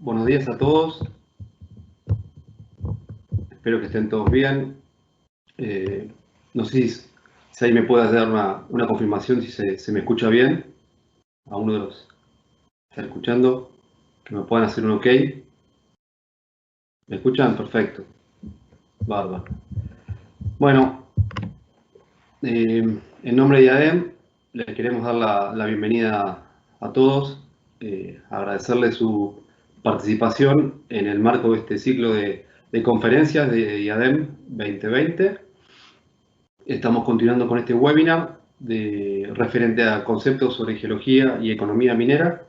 Buenos días a todos. Espero que estén todos bien. No sé si ahí me puedas dar una confirmación si se me escucha bien. A uno de los que están escuchando, que me puedan hacer un OK. ¿Me escuchan? Perfecto. Bárbaro. Bueno, en nombre de IADEM, les queremos dar la bienvenida a todos. Agradecerles su participación en el marco de este ciclo de conferencias de IADEM 2020. Estamos continuando con este webinar referente a conceptos sobre geología y economía minera.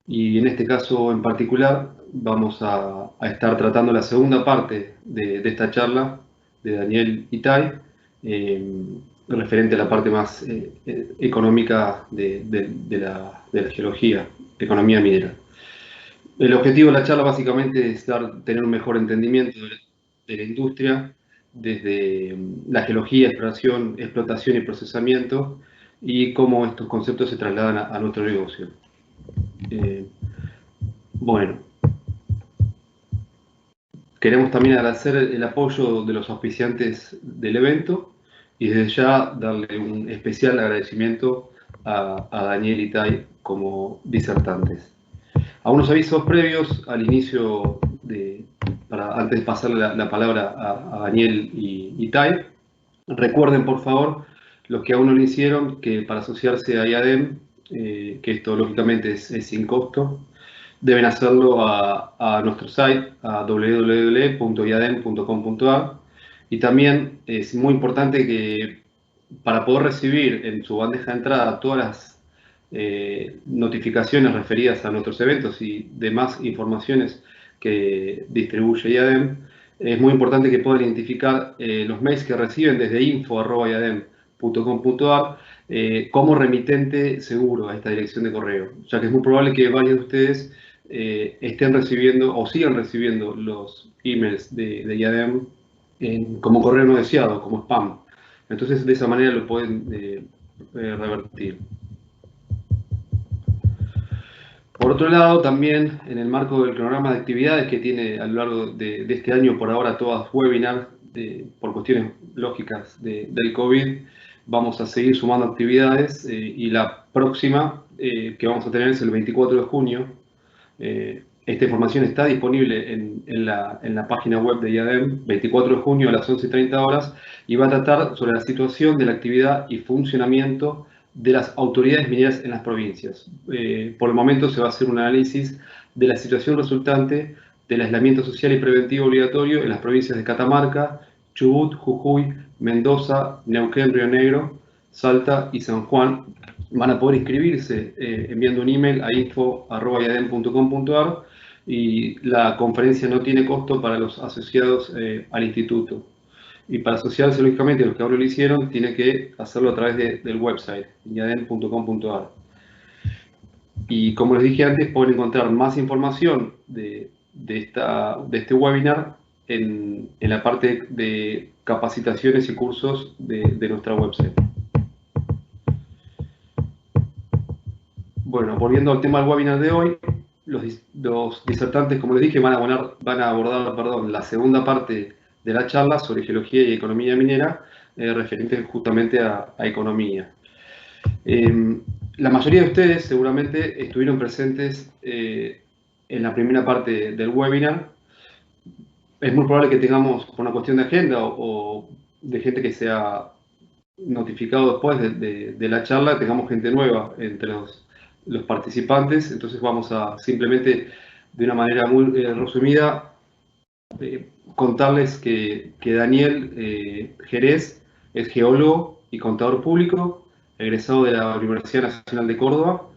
Y en este caso en particular vamos a estar tratando la segunda parte de esta charla de Daniel Itay, referente a la parte más económica de la geología, economía minera. El objetivo de la charla básicamente es tener un mejor entendimiento de la industria desde la geología, explotación y procesamiento, y cómo estos conceptos se trasladan a nuestro negocio. Bueno, queremos también agradecer el apoyo de los auspiciantes del evento y desde ya darle un especial agradecimiento a Daniel y Tai como disertantes. A unos avisos previos al inicio, antes de pasarle la palabra a Daniel y Tai. Recuerden, por favor, los que aún no lo hicieron, que para asociarse a IADEM, que esto lógicamente es sin costo, deben hacerlo a nuestro site, a www.iadem.com.ar. Y también es muy importante que para poder recibir en su bandeja de entrada todas las notificaciones referidas a nuestros eventos y demás informaciones que distribuye IADEM, es muy importante que puedan identificar los mails que reciben desde info@iadem.com.ar como remitente seguro a esta dirección de correo, ya que es muy probable que varios de ustedes estén recibiendo o sigan recibiendo los emails de IADEM como correo no deseado, como spam. Entonces, de esa manera lo pueden revertir. Por otro lado, también en el marco del cronograma de actividades que tiene a lo largo de este año, por ahora todas webinars, por cuestiones lógicas del COVID, vamos a seguir sumando actividades y la próxima que vamos a tener es el 24 de junio. Esta información está disponible en la página web de IADEM, 24 de junio a las 11:30 horas, y va a tratar sobre la situación de la actividad y funcionamiento de las autoridades mineras en las provincias. Por el momento se va a hacer un análisis de la situación resultante del aislamiento social y preventivo obligatorio en las provincias de Catamarca, Chubut, Jujuy, Mendoza, Neuquén, Río Negro, Salta y San Juan. Van a poder inscribirse enviando un email a info@iadem.com.ar y la conferencia no tiene costo para los asociados al instituto. Y para asociarse, lógicamente, los que ahora lo hicieron, tienen que hacerlo a través del website, iadem.com.ar. Y como les dije antes, pueden encontrar más información de este webinar en la parte de capacitaciones y cursos de nuestra website. Bueno, volviendo al tema del webinar de hoy, los disertantes, como les dije, van a abordar la segunda parte de la charla sobre geología y economía minera, referente justamente a economía. La mayoría de ustedes seguramente estuvieron presentes en la primera parte del webinar. Es muy probable que tengamos, por una cuestión de agenda o de gente que se ha notificado después de la charla, tengamos gente nueva entre los participantes. Entonces vamos a simplemente, de una manera muy resumida, contarles que Daniel Jerez es geólogo y contador público, egresado de la Universidad Nacional de Córdoba.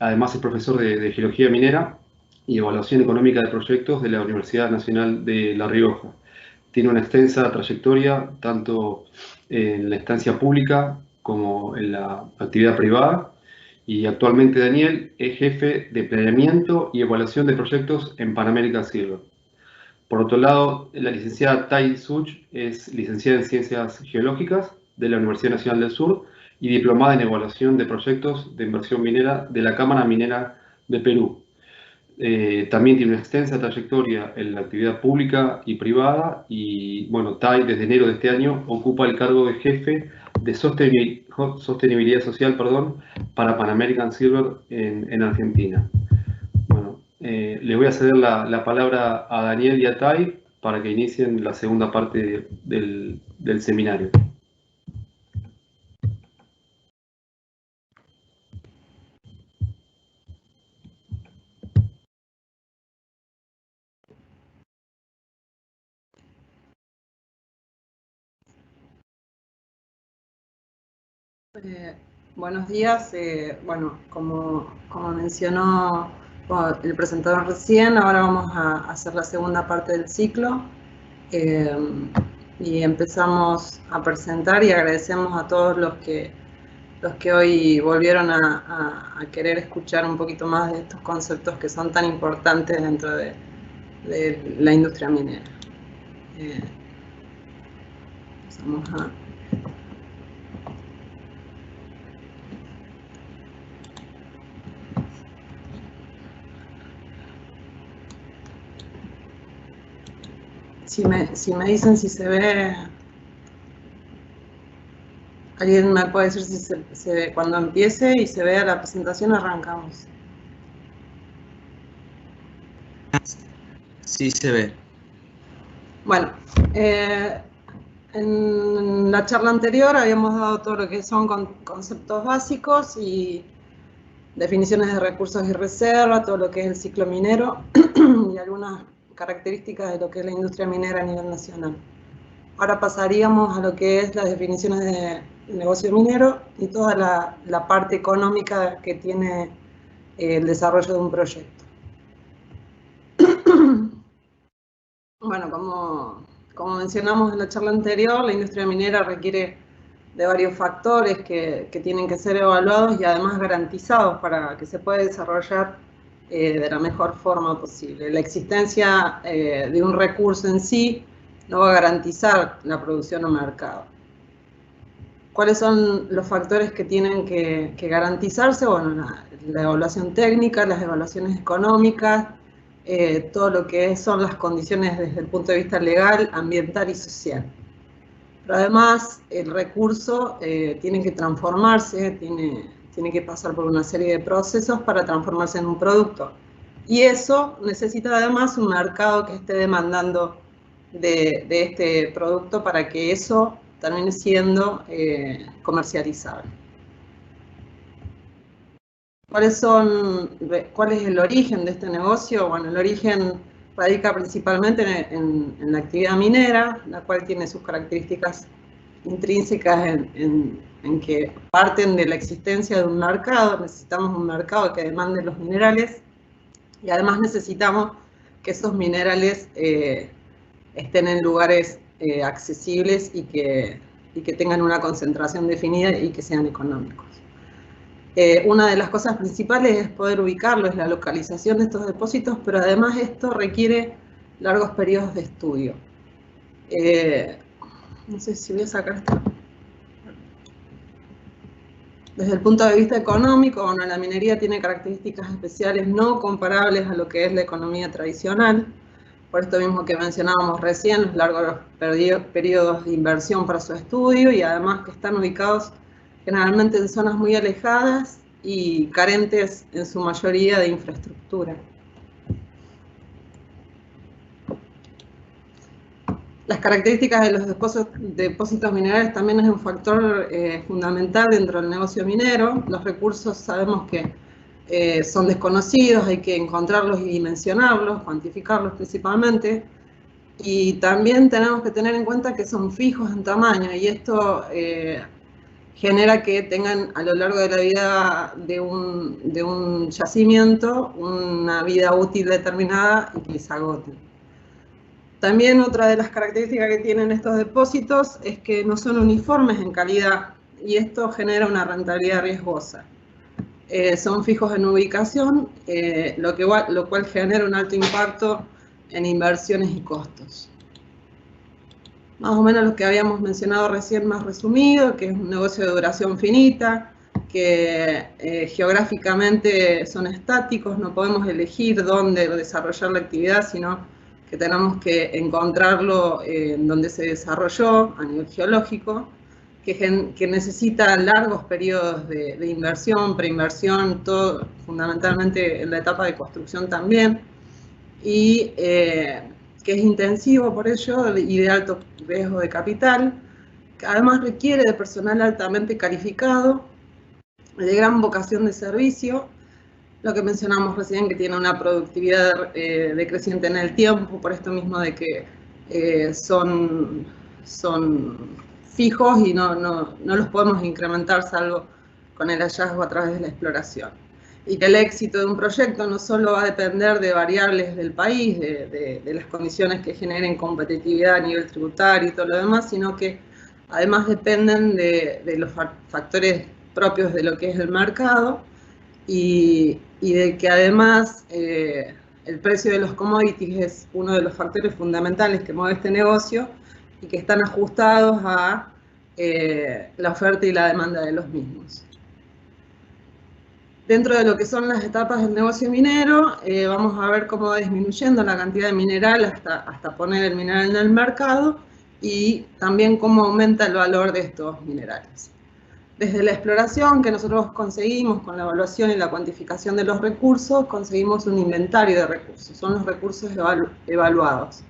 Además es profesor de Geología Minera y Evaluación Económica de Proyectos de la Universidad Nacional de La Rioja. Tiene una extensa trayectoria tanto en la instancia pública como en la actividad privada, y actualmente Daniel es jefe de planeamiento y evaluación de proyectos en Pan American Silver. Por otro lado, la licenciada Tai Such es licenciada en Ciencias Geológicas de la Universidad Nacional del Sur y diplomada en evaluación de proyectos de inversión minera de la Cámara Minera de Perú. También tiene una extensa trayectoria en la actividad pública y privada y, bueno, Tai desde enero de este año ocupa el cargo de jefe de sostenibilidad social, para Pan American Silver en Argentina. Bueno, le voy a ceder la palabra a Daniel y a Tai para que inicien la segunda parte del seminario. Buenos días. Bueno, como mencionó el presentador recién, ahora vamos a hacer la segunda parte del ciclo y empezamos a presentar y agradecemos a todos los que hoy volvieron a querer escuchar un poquito más de estos conceptos que son tan importantes dentro de la industria minera. Vamos a... Si me dicen si se ve, alguien me puede decir si se ve cuando empiece y se vea la presentación, arrancamos. Sí se ve. Bueno, en la charla anterior habíamos dado todo lo que son conceptos básicos y definiciones de recursos y reservas, todo lo que es el ciclo minero y algunas características de lo que es la industria minera a nivel nacional. Ahora pasaríamos a lo que es las definiciones de negocio minero y toda la parte económica que tiene el desarrollo de un proyecto. Bueno, como mencionamos en la charla anterior, la industria minera requiere de varios factores que tienen que ser evaluados y además garantizados para que se pueda desarrollar de la mejor forma posible. La existencia de un recurso en sí no va a garantizar la producción o mercado. ¿Cuáles son los factores que tienen que garantizarse? Bueno, la evaluación técnica, las evaluaciones económicas, todo lo que son las condiciones desde el punto de vista legal, ambiental y social. Pero además el recurso tiene que transformarse, tiene que pasar por una serie de procesos para transformarse en un producto. Y eso necesita además un mercado que esté demandando de este producto para que eso termine siendo comercializable. ¿Cuál es el origen de este negocio? Bueno, el origen radica principalmente en la actividad minera, la cual tiene sus características intrínsecas en que parten de la existencia de un mercado. Necesitamos un mercado que demande los minerales y además necesitamos que esos minerales estén en lugares accesibles y que tengan una concentración definida y que sean económicos. Una de las cosas principales es poder ubicarlo, es la localización de estos depósitos, pero además esto requiere largos periodos de estudio. No sé si voy a sacar esto. Desde el punto de vista económico, bueno, la minería tiene características especiales no comparables a lo que es la economía tradicional. Por esto mismo que mencionábamos recién, los largos periodos de inversión para su estudio y además que están ubicados generalmente en zonas muy alejadas y carentes en su mayoría de infraestructura. Las características de los depósitos minerales también es un factor fundamental dentro del negocio minero. Los recursos sabemos que son desconocidos, hay que encontrarlos y dimensionarlos, cuantificarlos principalmente. Y también tenemos que tener en cuenta que son fijos en tamaño y esto genera que tengan a lo largo de la vida de un yacimiento una vida útil determinada y que se agoten. También otra de las características que tienen estos depósitos es que no son uniformes en calidad y esto genera una rentabilidad riesgosa. Son fijos en ubicación, lo cual genera un alto impacto en inversiones y costos. Más o menos lo que habíamos mencionado recién más resumido, que es un negocio de duración finita, que geográficamente son estáticos, no podemos elegir dónde desarrollar la actividad, sino que tenemos que encontrarlo en donde se desarrolló a nivel geológico, que necesita largos periodos de inversión, preinversión, todo fundamentalmente en la etapa de construcción también, y que es intensivo por ello y de alto riesgo de capital, que además requiere de personal altamente calificado, de gran vocación de servicio, lo que mencionamos recién, que tiene una productividad decreciente en el tiempo, por esto mismo de que son fijos y no los podemos incrementar salvo con el hallazgo a través de la exploración. Y que el éxito de un proyecto no solo va a depender de variables del país, de las condiciones que generen competitividad a nivel tributario y todo lo demás, sino que además dependen de los factores propios de lo que es el mercado y de que además el precio de los commodities es uno de los factores fundamentales que mueve este negocio y que están ajustados a la oferta y la demanda de los mismos. Dentro de lo que son las etapas del negocio minero, vamos a ver cómo va disminuyendo la cantidad de mineral hasta poner el mineral en el mercado y también cómo aumenta el valor de estos minerales. Desde la exploración que nosotros conseguimos con la evaluación y la cuantificación de los recursos, conseguimos un inventario de recursos, son los recursos evaluados.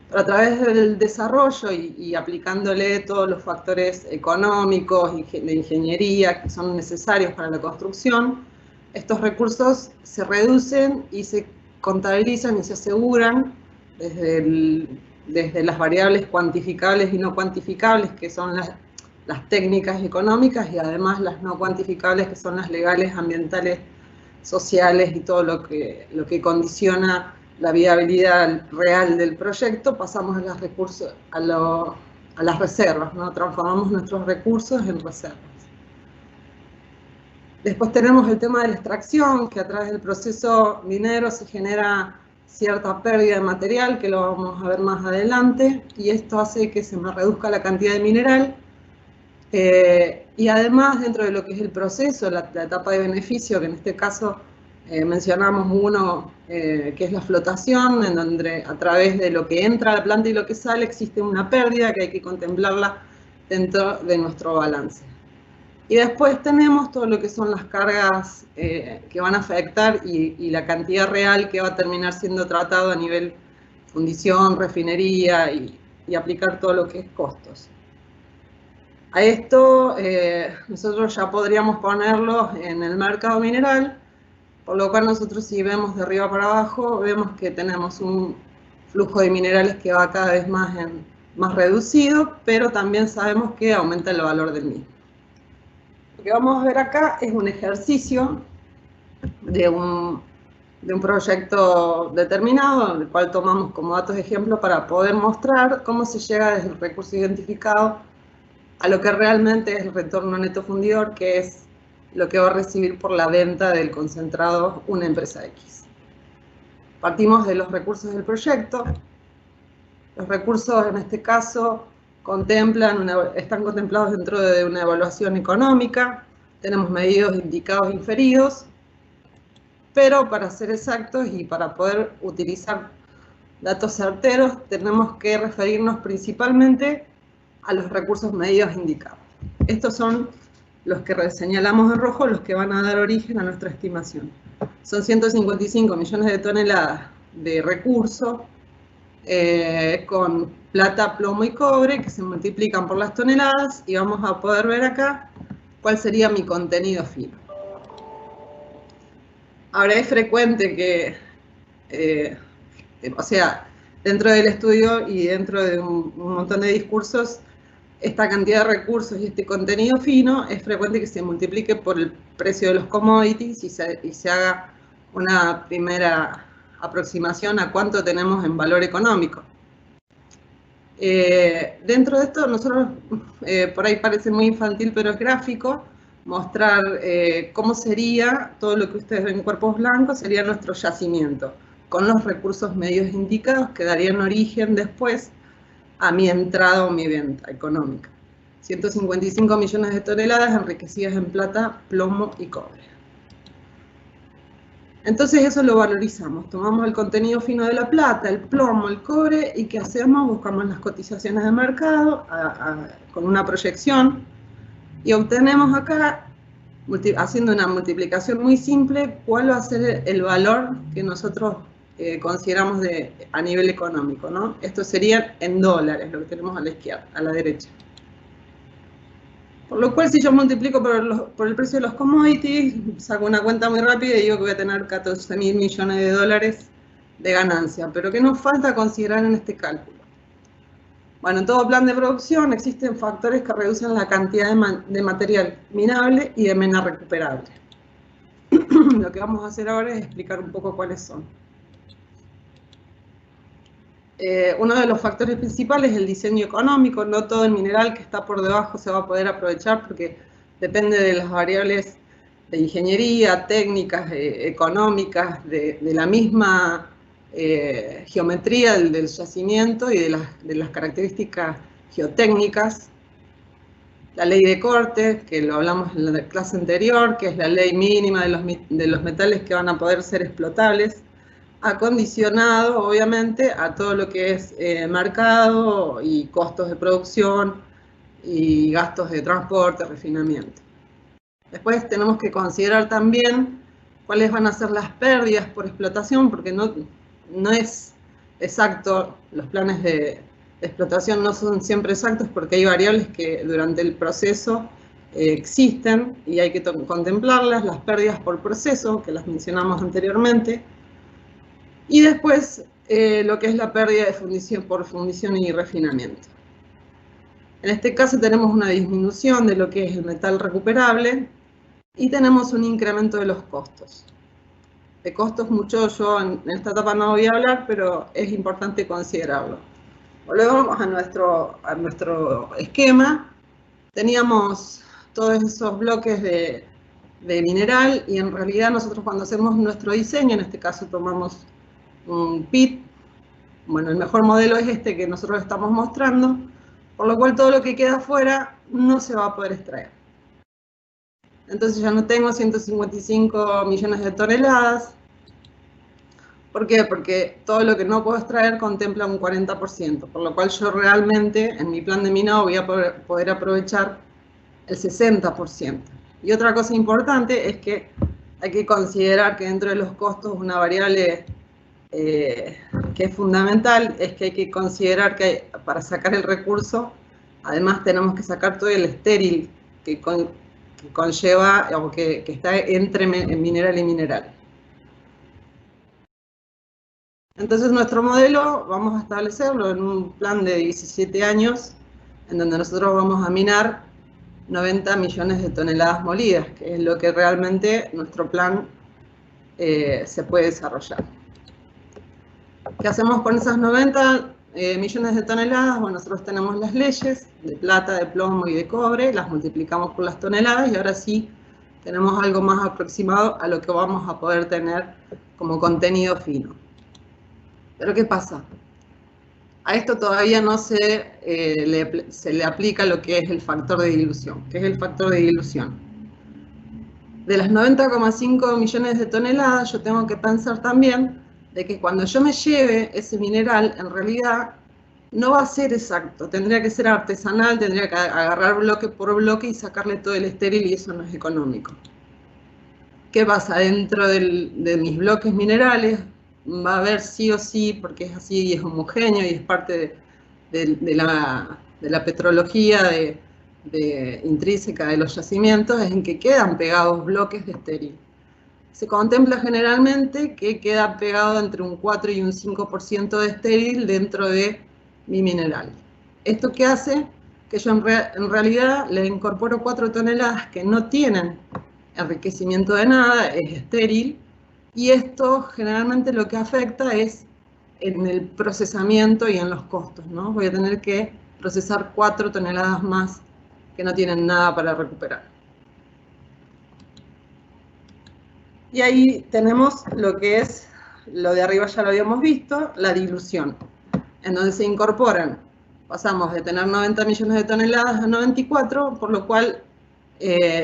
Pero a través del desarrollo y aplicándole todos los factores económicos y de ingeniería que son necesarios para la construcción, estos recursos se reducen y se contabilizan y se aseguran desde las variables cuantificables y no cuantificables, que son las técnicas económicas, y además las no cuantificables, que son las legales, ambientales, sociales y todo lo que condiciona la viabilidad real del proyecto. Pasamos a los recursos, a las reservas, ¿no? Transformamos nuestros recursos en reservas. Después tenemos el tema de la extracción, que a través del proceso minero se genera cierta pérdida de material, que lo vamos a ver más adelante, y esto hace que se me reduzca la cantidad de mineral. Y además, dentro de lo que es el proceso, la etapa de beneficio, que en este caso mencionamos uno, que es la flotación, en donde a través de lo que entra a la planta y lo que sale existe una pérdida que hay que contemplarla dentro de nuestro balance. Y después tenemos todo lo que son las cargas que van a afectar y la cantidad real que va a terminar siendo tratado a nivel fundición, refinería y aplicar todo lo que es costos. A esto nosotros ya podríamos ponerlo en el mercado mineral, por lo cual nosotros, si vemos de arriba para abajo, vemos que tenemos un flujo de minerales que va cada vez más reducido, pero también sabemos que aumenta el valor del mismo. Lo que vamos a ver acá es un ejercicio de un proyecto determinado, el cual tomamos como datos de ejemplo para poder mostrar cómo se llega desde el recurso identificado a lo que realmente es el retorno neto fundidor, que es lo que va a recibir por la venta del concentrado una empresa X. Partimos de los recursos del proyecto. Los recursos en este caso están contemplados dentro de una evaluación económica. Tenemos medidos, indicados, inferidos, pero para ser exactos y para poder utilizar datos certeros tenemos que referirnos principalmente a los recursos medidos indicados. Estos son los que señalamos en rojo, los que van a dar origen a nuestra estimación. Son 155 millones de toneladas de recursos con plata, plomo y cobre, que se multiplican por las toneladas, y vamos a poder ver acá cuál sería mi contenido fino. Ahora, es frecuente que, o sea, dentro del estudio y dentro de un montón de discursos, esta cantidad de recursos y este contenido fino es frecuente que se multiplique por el precio de los commodities y se haga una primera aproximación a cuánto tenemos en valor económico. Dentro de esto, nosotros, por ahí parece muy infantil, pero es gráfico, mostrar cómo sería todo lo que ustedes ven en cuerpos blancos, sería nuestro yacimiento, con los recursos medios indicados que darían origen después a mi entrada o mi venta económica. 155 millones de toneladas enriquecidas en plata, plomo y cobre. Entonces eso lo valorizamos, tomamos el contenido fino de la plata, el plomo, el cobre, y ¿qué hacemos? Buscamos las cotizaciones de mercado con una proyección y obtenemos acá, haciendo una multiplicación muy simple, cuál va a ser el valor que nosotros consideramos a nivel económico, ¿no? Esto sería en dólares, lo que tenemos a la izquierda, a la derecha. Por lo cual, si yo multiplico por el precio de los commodities, saco una cuenta muy rápida y digo que voy a tener 14.000 millones de dólares de ganancia. Pero ¿qué nos falta considerar en este cálculo? Bueno, en todo plan de producción existen factores que reducen la cantidad de material minable y de mena recuperable. Lo que vamos a hacer ahora es explicar un poco cuáles son. Uno de los factores principales es el diseño económico. No todo el mineral que está por debajo se va a poder aprovechar porque depende de las variables de ingeniería, técnicas, económicas, de la misma geometría del yacimiento y de las características geotécnicas. La ley de corte, que lo hablamos en la clase anterior, que es la ley mínima de los metales que van a poder ser explotables, acondicionado, obviamente, a todo lo que es mercado y costos de producción y gastos de transporte, refinamiento. Después tenemos que considerar también cuáles van a ser las pérdidas por explotación, porque no es exacto, los planes de explotación no son siempre exactos porque hay variables que durante el proceso existen y hay que contemplarlas, las pérdidas por proceso, que las mencionamos anteriormente, y después lo que es la pérdida de fundición por fundición y refinamiento. En este caso tenemos una disminución de lo que es el metal recuperable y tenemos un incremento de los costos. De costos mucho yo en esta etapa no voy a hablar, pero es importante considerarlo. Volvemos a nuestro esquema. Teníamos todos esos bloques de mineral y en realidad nosotros cuando hacemos nuestro diseño, en este caso tomamos un pit, bueno, el mejor modelo es este que nosotros estamos mostrando, por lo cual todo lo que queda afuera no se va a poder extraer. Entonces ya no tengo 155 millones de toneladas. ¿Por qué? Porque todo lo que no puedo extraer contempla un 40%, por lo cual yo realmente en mi plan de minado voy a poder aprovechar el 60%. Y otra cosa importante es que hay que considerar que dentro de los costos una variable que es fundamental es que hay que considerar que para sacar el recurso, además tenemos que sacar todo el estéril que conlleva o que está entre mineral y mineral. Entonces nuestro modelo vamos a establecerlo en un plan de 17 años en donde nosotros vamos a minar 90 millones de toneladas molidas, que es lo que realmente nuestro plan se puede desarrollar. ¿Qué hacemos con esas 90 millones de toneladas? Bueno, nosotros tenemos las leyes de plata, de plomo y de cobre, las multiplicamos por las toneladas y ahora sí tenemos algo más aproximado a lo que vamos a poder tener como contenido fino. Pero ¿qué pasa? A esto todavía no se le aplica lo que es el factor de dilución. ¿Qué es el factor de dilución? De las 90,5 millones de toneladas, yo tengo que pensar también de que cuando yo me lleve ese mineral, en realidad no va a ser exacto. Tendría que ser artesanal, tendría que agarrar bloque por bloque y sacarle todo el estéril y eso no es económico. ¿Qué pasa? Dentro de mis bloques minerales va a haber sí o sí, porque es así y es homogéneo y es parte de la petrología intrínseca de los yacimientos, es en que quedan pegados bloques de estéril. Se contempla generalmente que queda pegado entre un 4 y un 5% de estéril dentro de mi mineral. ¿Esto qué hace? Que yo en realidad le incorporo 4 toneladas que no tienen enriquecimiento de nada, es estéril, y esto generalmente lo que afecta es en el procesamiento y en los costos, ¿no? Voy a tener que procesar 4 toneladas más que no tienen nada para recuperar. Y ahí tenemos lo que es, lo de arriba ya lo habíamos visto, la dilución, en donde se incorporan pasamos de tener 90 millones de toneladas a 94, por lo cual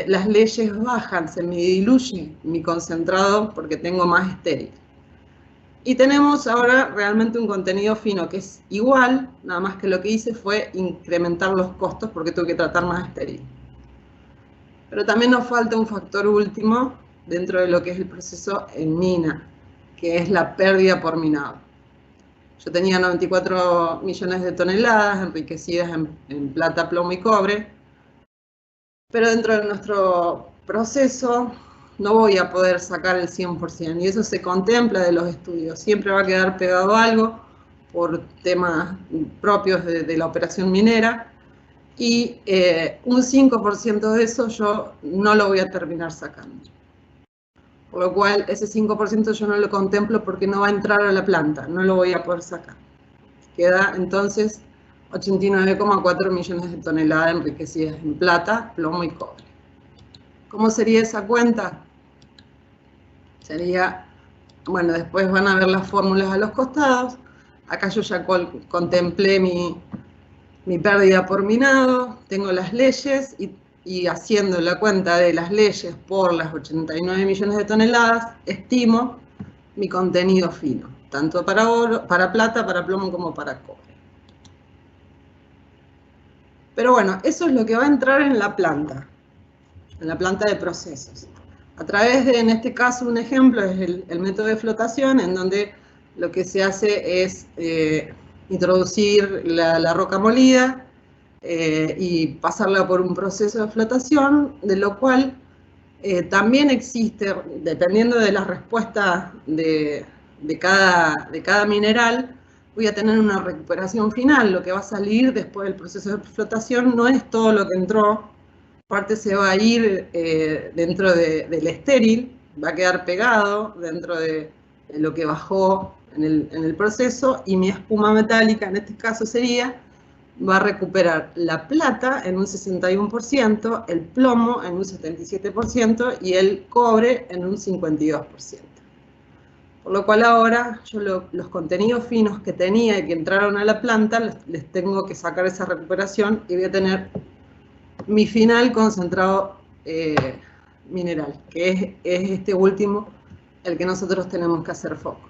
las leyes bajan, se me diluye mi concentrado porque tengo más estéril. Y tenemos ahora realmente un contenido fino que es igual, nada más que lo que hice fue incrementar los costos porque tuve que tratar más estéril. Pero también nos falta un factor último dentro de lo que es el proceso en mina, que es la pérdida por minado. Yo tenía 94 millones de toneladas enriquecidas en plata, plomo y cobre, pero dentro de nuestro proceso no voy a poder sacar el 100%, y eso se contempla de los estudios. Siempre va a quedar pegado algo por temas propios de la operación minera, y un 5% de eso yo no lo voy a terminar sacando. Por lo cual ese 5% yo no lo contemplo porque no va a entrar a la planta, no lo voy a poder sacar. Queda entonces 89,4 millones de toneladas enriquecidas en plata, plomo y cobre. ¿Cómo sería esa cuenta? Sería, bueno, después van a ver las fórmulas a los costados. Acá yo ya contemplé mi pérdida por minado, tengo las leyes y haciendo la cuenta de las leyes por las 89 millones de toneladas, estimo mi contenido fino, tanto para oro, para plata, para plomo como para cobre. Pero bueno, eso es lo que va a entrar en la planta de procesos. A través de, en este caso, un ejemplo es el método de flotación, en donde lo que se hace es introducir la roca molida y pasarla por un proceso de flotación, de lo cual también existe, dependiendo de la respuesta de cada mineral, voy a tener una recuperación final. Lo que va a salir después del proceso de flotación no es todo lo que entró, parte se va a ir dentro del estéril, va a quedar pegado dentro de lo que bajó en el proceso, y mi espuma metálica en este caso va a recuperar la plata en un 61%, el plomo en un 77% y el cobre en un 52%. Por lo cual ahora yo los contenidos finos que tenía y que entraron a la planta les tengo que sacar esa recuperación, y voy a tener mi final concentrado mineral, que es este último el que nosotros tenemos que hacer foco.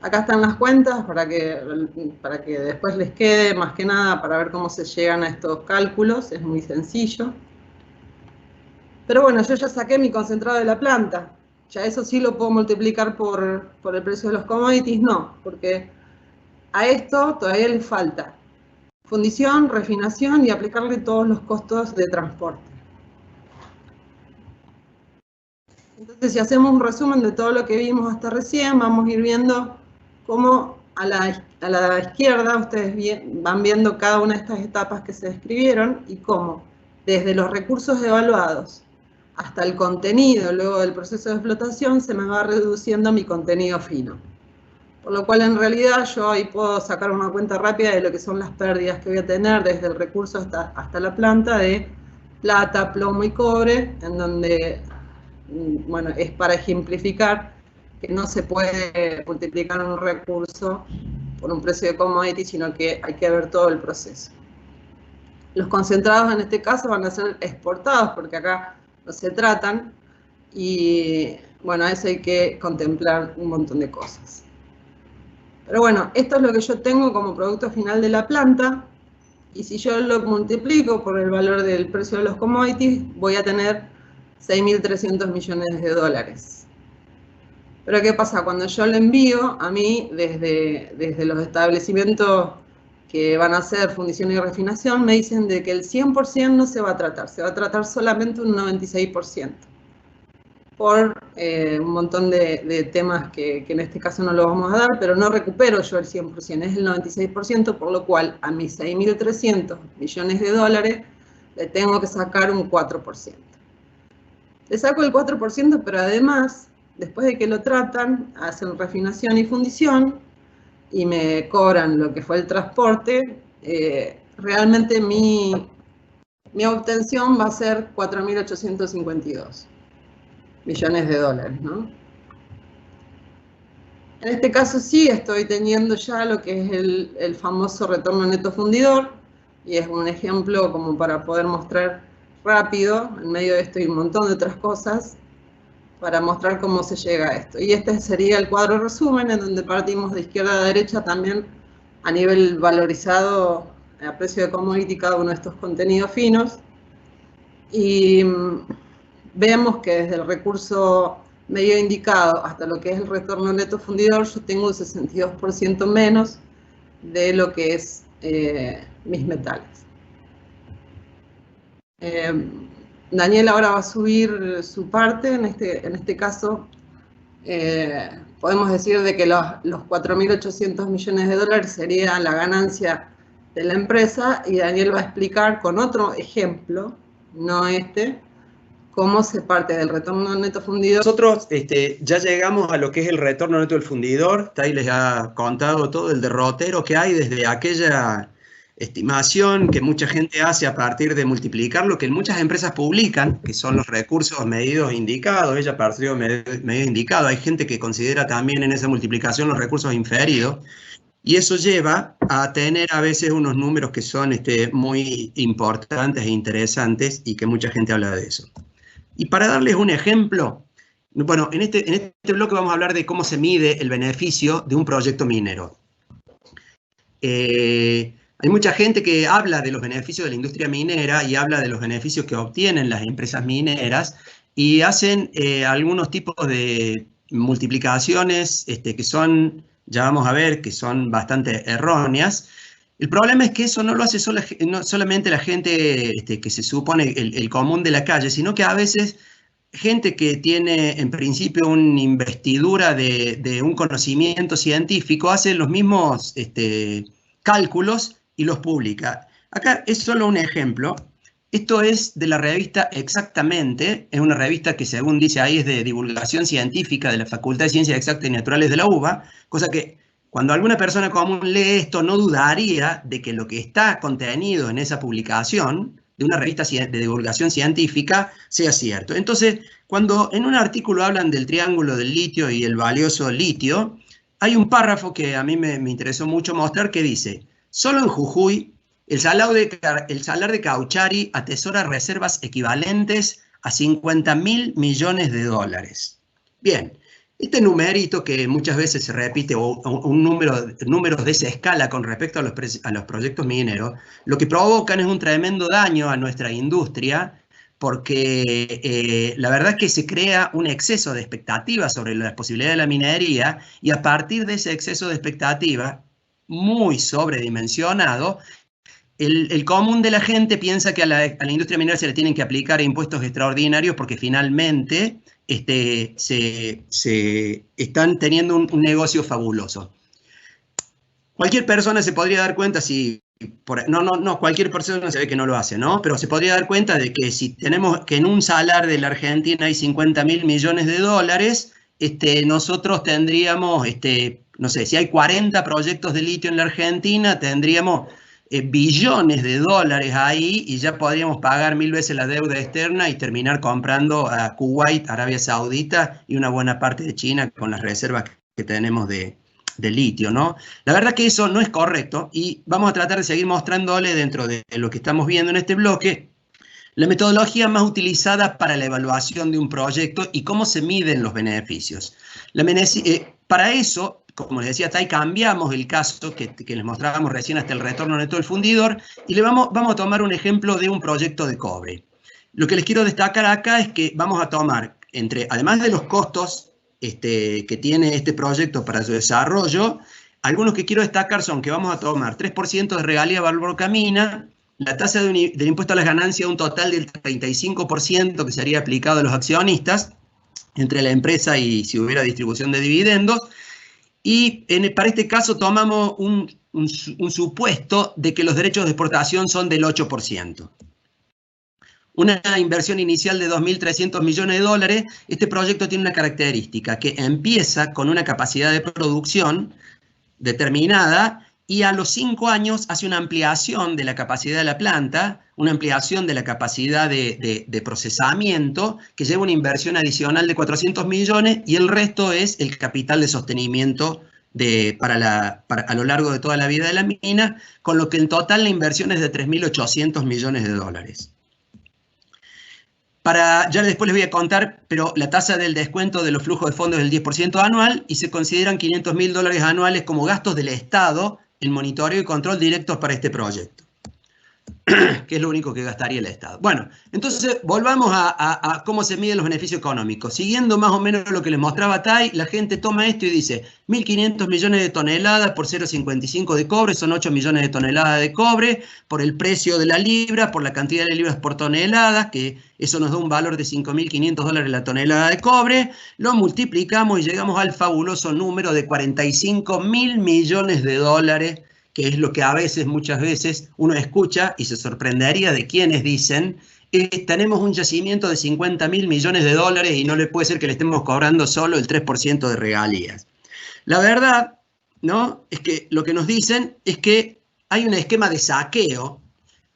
Acá están las cuentas para que después les quede, más que nada, para ver cómo se llegan a estos cálculos. Es muy sencillo. Pero bueno, yo ya saqué mi concentrado de la planta. Ya eso sí lo puedo multiplicar por el precio de los commodities. No, porque a esto todavía le falta fundición, refinación y aplicarle todos los costos de transporte. Entonces, si hacemos un resumen de todo lo que vimos hasta recién, vamos a ir viendo cómo a la izquierda ustedes van viendo cada una de estas etapas que se describieron, y cómo desde los recursos evaluados hasta el contenido, luego del proceso de explotación, se me va reduciendo mi contenido fino. Por lo cual, en realidad, yo ahí puedo sacar una cuenta rápida de lo que son las pérdidas que voy a tener desde el recurso hasta la planta de plata, plomo y cobre, en donde, bueno, es para ejemplificar que no se puede multiplicar un recurso por un precio de commodity, sino que hay que ver todo el proceso. Los concentrados en este caso van a ser exportados porque acá no se tratan, y bueno, a eso hay que contemplar un montón de cosas. Pero bueno, esto es lo que yo tengo como producto final de la planta, y si yo lo multiplico por el valor del precio de los commodities, voy a tener 6.300 millones de dólares. Pero ¿qué pasa? Cuando yo lo envío, a mí, desde los establecimientos que van a hacer fundición y refinación, me dicen de que el 100% no se va a tratar, se va a tratar solamente un 96%. Por un montón de temas que en este caso no lo vamos a dar, pero no recupero yo el 100%, es el 96%, por lo cual a mis 6.300 millones de dólares le tengo que sacar un 4%. Le saco el 4%, pero además, después de que lo tratan, hacen refinación y fundición y me cobran lo que fue el transporte, realmente mi obtención va a ser 4.852 millones de dólares, ¿no? En este caso sí estoy teniendo ya lo que es el famoso retorno neto fundidor, y es un ejemplo como para poder mostrar rápido, en medio de esto y un montón de otras cosas, para mostrar cómo se llega a esto. Y este sería el cuadro resumen, en donde partimos de izquierda a derecha también a nivel valorizado a precio de commodity cada uno de estos contenidos finos. Y vemos que desde el recurso medio indicado hasta lo que es el retorno neto fundidor, yo tengo un 62% menos de lo que es mis metales. Daniel ahora va a subir su parte, en este caso podemos decir de que los 4.800 millones de dólares sería la ganancia de la empresa, y Daniel va a explicar con otro ejemplo, no cómo se parte del retorno neto fundidor. Nosotros ya llegamos a lo que es el retorno neto del fundidor. Tai les ha contado todo el derrotero que hay desde aquella estimación que mucha gente hace a partir de multiplicar lo que muchas empresas publican, que son los recursos medidos indicados. Ella partió medio indicado. Hay gente que considera también en esa multiplicación los recursos inferidos. Y eso lleva a tener a veces unos números que son muy importantes e interesantes, y que mucha gente habla de eso. Y para darles un ejemplo, bueno, en este bloque vamos a hablar de cómo se mide el beneficio de un proyecto minero. Hay mucha gente que habla de los beneficios de la industria minera y habla de los beneficios que obtienen las empresas mineras, y hacen algunos tipos de multiplicaciones que son, ya vamos a ver, que son bastante erróneas. El problema es que eso no lo hace no solamente la gente que se supone el común de la calle, sino que a veces gente que tiene en principio una investidura de un conocimiento científico hace los mismos cálculos y los publica. Acá es solo un ejemplo. Esto es de la revista Exactamente, es una revista que, según dice ahí, es de divulgación científica de la Facultad de Ciencias Exactas y Naturales de la UBA, cosa que cuando alguna persona común lee esto no dudaría de que lo que está contenido en esa publicación de una revista de divulgación científica sea cierto. Entonces, cuando en un artículo hablan del triángulo del litio y el valioso litio, hay un párrafo que a mí me interesó mucho mostrar que dice: solo en Jujuy, el salar de Cauchari atesora reservas equivalentes a 50.000 millones de dólares. Bien, este numerito que muchas veces se repite, o números de esa escala con respecto a los proyectos mineros, lo que provocan es un tremendo daño a nuestra industria, porque la verdad es que se crea un exceso de expectativas sobre las posibilidades de la minería, y a partir de ese exceso de expectativa, muy sobredimensionado, el común de la gente piensa que a la industria minera se le tienen que aplicar impuestos extraordinarios porque finalmente se están teniendo un negocio fabuloso. Cualquier persona se podría dar cuenta cualquier persona se ve que no lo hace, ¿no? Pero se podría dar cuenta de que si tenemos que en un salar de la Argentina hay 50.000 millones de dólares, nosotros tendríamos, no sé, si hay 40 proyectos de litio en la Argentina, tendríamos billones de dólares ahí, y ya podríamos pagar 1000 veces la deuda externa y terminar comprando a Kuwait, Arabia Saudita y una buena parte de China con las reservas que tenemos de litio, ¿no? La verdad que eso no es correcto, y vamos a tratar de seguir mostrándole, dentro de lo que estamos viendo en este bloque, la metodología más utilizada para la evaluación de un proyecto y cómo se miden los beneficios. Para eso, como les decía Tai, cambiamos el caso que les mostrábamos recién hasta el retorno neto del fundidor, y vamos a tomar un ejemplo de un proyecto de cobre. Lo que les quiero destacar acá es que vamos a tomar, además de los costos que tiene este proyecto para su desarrollo, algunos que quiero destacar son que vamos a tomar 3% de regalía Valvorcamina, la tasa del impuesto a las ganancias, un total del 35% que sería aplicado a los accionistas entre la empresa y si hubiera distribución de dividendos. Y para este caso tomamos un supuesto de que los derechos de exportación son del 8%. Una inversión inicial de 2.300 millones de dólares. Este proyecto tiene una característica, que empieza con una capacidad de producción determinada y a los 5 años hace una ampliación de la capacidad de la planta, una ampliación de la capacidad de procesamiento, que lleva una inversión adicional de 400 millones y el resto es el capital de sostenimiento a lo largo de toda la vida de la mina, con lo que en total la inversión es de 3.800 millones de dólares. Ya después les voy a contar, pero la tasa del descuento de los flujos de fondos es del 10% anual y se consideran 500.000 dólares anuales como gastos del Estado en monitoreo y control directos para este proyecto, que es lo único que gastaría el Estado. Bueno, entonces volvamos a cómo se miden los beneficios económicos. Siguiendo más o menos lo que les mostraba Tai, la gente toma esto y dice 1.500 millones de toneladas por 0,55 de cobre, son 8 millones de toneladas de cobre, por el precio de la libra, por la cantidad de libras por tonelada, que eso nos da un valor de 5.500 dólares la tonelada de cobre, lo multiplicamos y llegamos al fabuloso número de 45.000 millones de dólares, que es lo que muchas veces, uno escucha y se sorprendería de quienes dicen tenemos un yacimiento de 50.000 millones de dólares y no le puede ser que le estemos cobrando solo el 3% de regalías. La verdad, ¿no?, es que lo que nos dicen es que hay un esquema de saqueo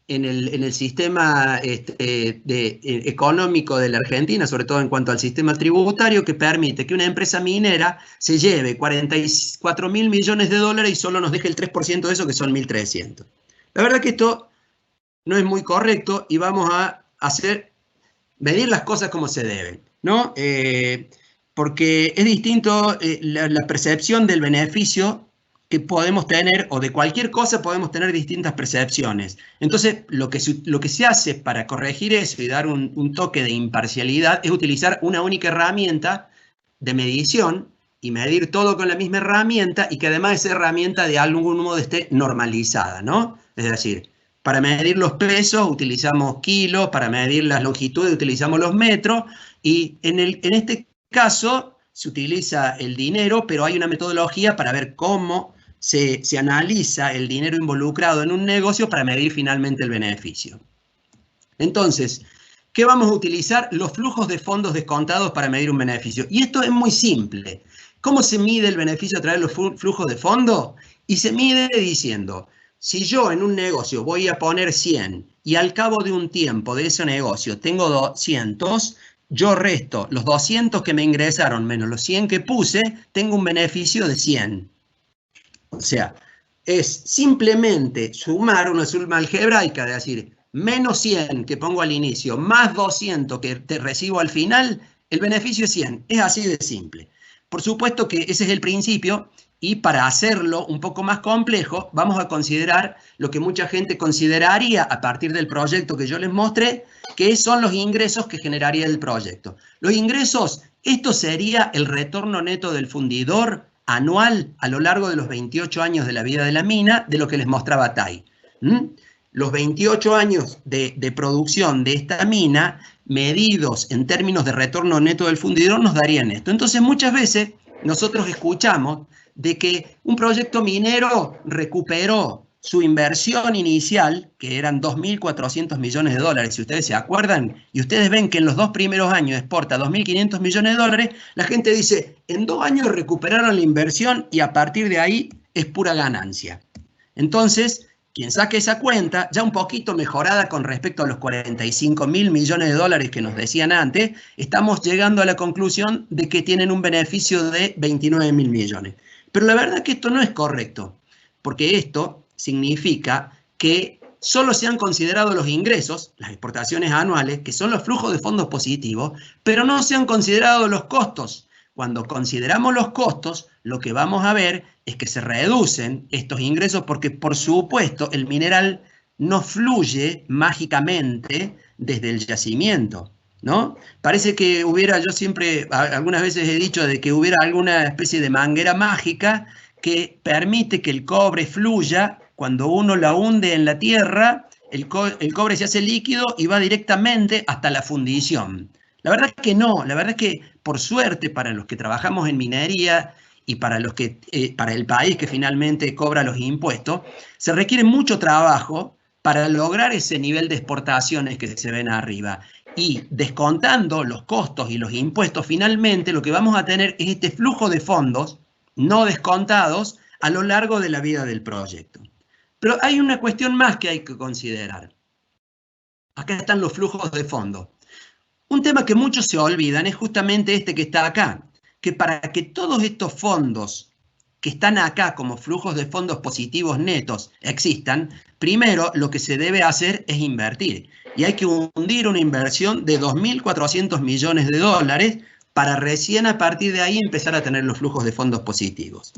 en el sistema económico de la Argentina, sobre todo en cuanto al sistema tributario, que permite que una empresa minera se lleve 44.000 millones de dólares y solo nos deje el 3% de eso, que son 1.300. La verdad que esto no es muy correcto y vamos a medir las cosas como se deben, ¿no? Porque es distinto la percepción del beneficio que podemos tener, o de cualquier cosa podemos tener distintas percepciones. Entonces, lo que se hace para corregir eso y dar un toque de imparcialidad es utilizar una única herramienta de medición y medir todo con la misma herramienta y que además esa herramienta de algún modo esté normalizada, ¿no? Es decir, para medir los pesos utilizamos kilos, para medir las longitudes utilizamos los metros y en este caso se utiliza el dinero, pero hay una metodología para ver cómo se analiza el dinero involucrado en un negocio para medir finalmente el beneficio. Entonces, ¿qué vamos a utilizar? Los flujos de fondos descontados para medir un beneficio. Y esto es muy simple. ¿Cómo se mide el beneficio a través de los flujos de fondos? Y se mide diciendo, si yo en un negocio voy a poner 100 y al cabo de un tiempo de ese negocio tengo 200, yo resto los 200 que me ingresaron menos los 100 que puse, tengo un beneficio de 100. O sea, es simplemente sumar una suma algebraica, de decir, menos 100 que pongo al inicio, más 200 que te recibo al final, el beneficio es 100. Es así de simple. Por supuesto que ese es el principio y para hacerlo un poco más complejo, vamos a considerar lo que mucha gente consideraría a partir del proyecto que yo les mostré, que son los ingresos que generaría el proyecto. Los ingresos, esto sería el retorno neto del fundidor anual a lo largo de los 28 años de la vida de la mina, de lo que les mostraba Tai. Los 28 años de producción de esta mina, medidos en términos de retorno neto del fundidor, nos darían esto. Entonces, muchas veces nosotros escuchamos de que un proyecto minero recuperó su inversión inicial, que eran 2.400 millones de dólares, si ustedes se acuerdan, y ustedes ven que en los 2 primeros años exporta 2.500 millones de dólares, la gente dice, en 2 años recuperaron la inversión y a partir de ahí es pura ganancia. Entonces, quien saque esa cuenta, ya un poquito mejorada con respecto a los 45.000 millones de dólares que nos decían antes, estamos llegando a la conclusión de que tienen un beneficio de 29.000 millones. Pero la verdad es que esto no es correcto, porque esto significa que solo se han considerado los ingresos, las exportaciones anuales, que son los flujos de fondos positivos, pero no se han considerado los costos. Cuando consideramos los costos, lo que vamos a ver es que se reducen estos ingresos porque, por supuesto, el mineral no fluye mágicamente desde el yacimiento, ¿no? Parece que yo siempre, algunas veces he dicho de que hubiera alguna especie de manguera mágica que permite que el cobre fluya. Cuando uno la hunde en la tierra, el cobre se hace líquido y va directamente hasta la fundición. La verdad es que no, la verdad es que por suerte para los que trabajamos en minería y para el país que finalmente cobra los impuestos, se requiere mucho trabajo para lograr ese nivel de exportaciones que se ven arriba. Y descontando los costos y los impuestos, finalmente lo que vamos a tener es este flujo de fondos no descontados a lo largo de la vida del proyecto. Pero hay una cuestión más que hay que considerar. Acá están los flujos de fondo. Un tema que muchos se olvidan es justamente este que está acá, que para que todos estos fondos que están acá como flujos de fondos positivos netos existan, primero lo que se debe hacer es invertir. Y hay que hundir una inversión de 2.400 millones de dólares para recién a partir de ahí empezar a tener los flujos de fondos positivos.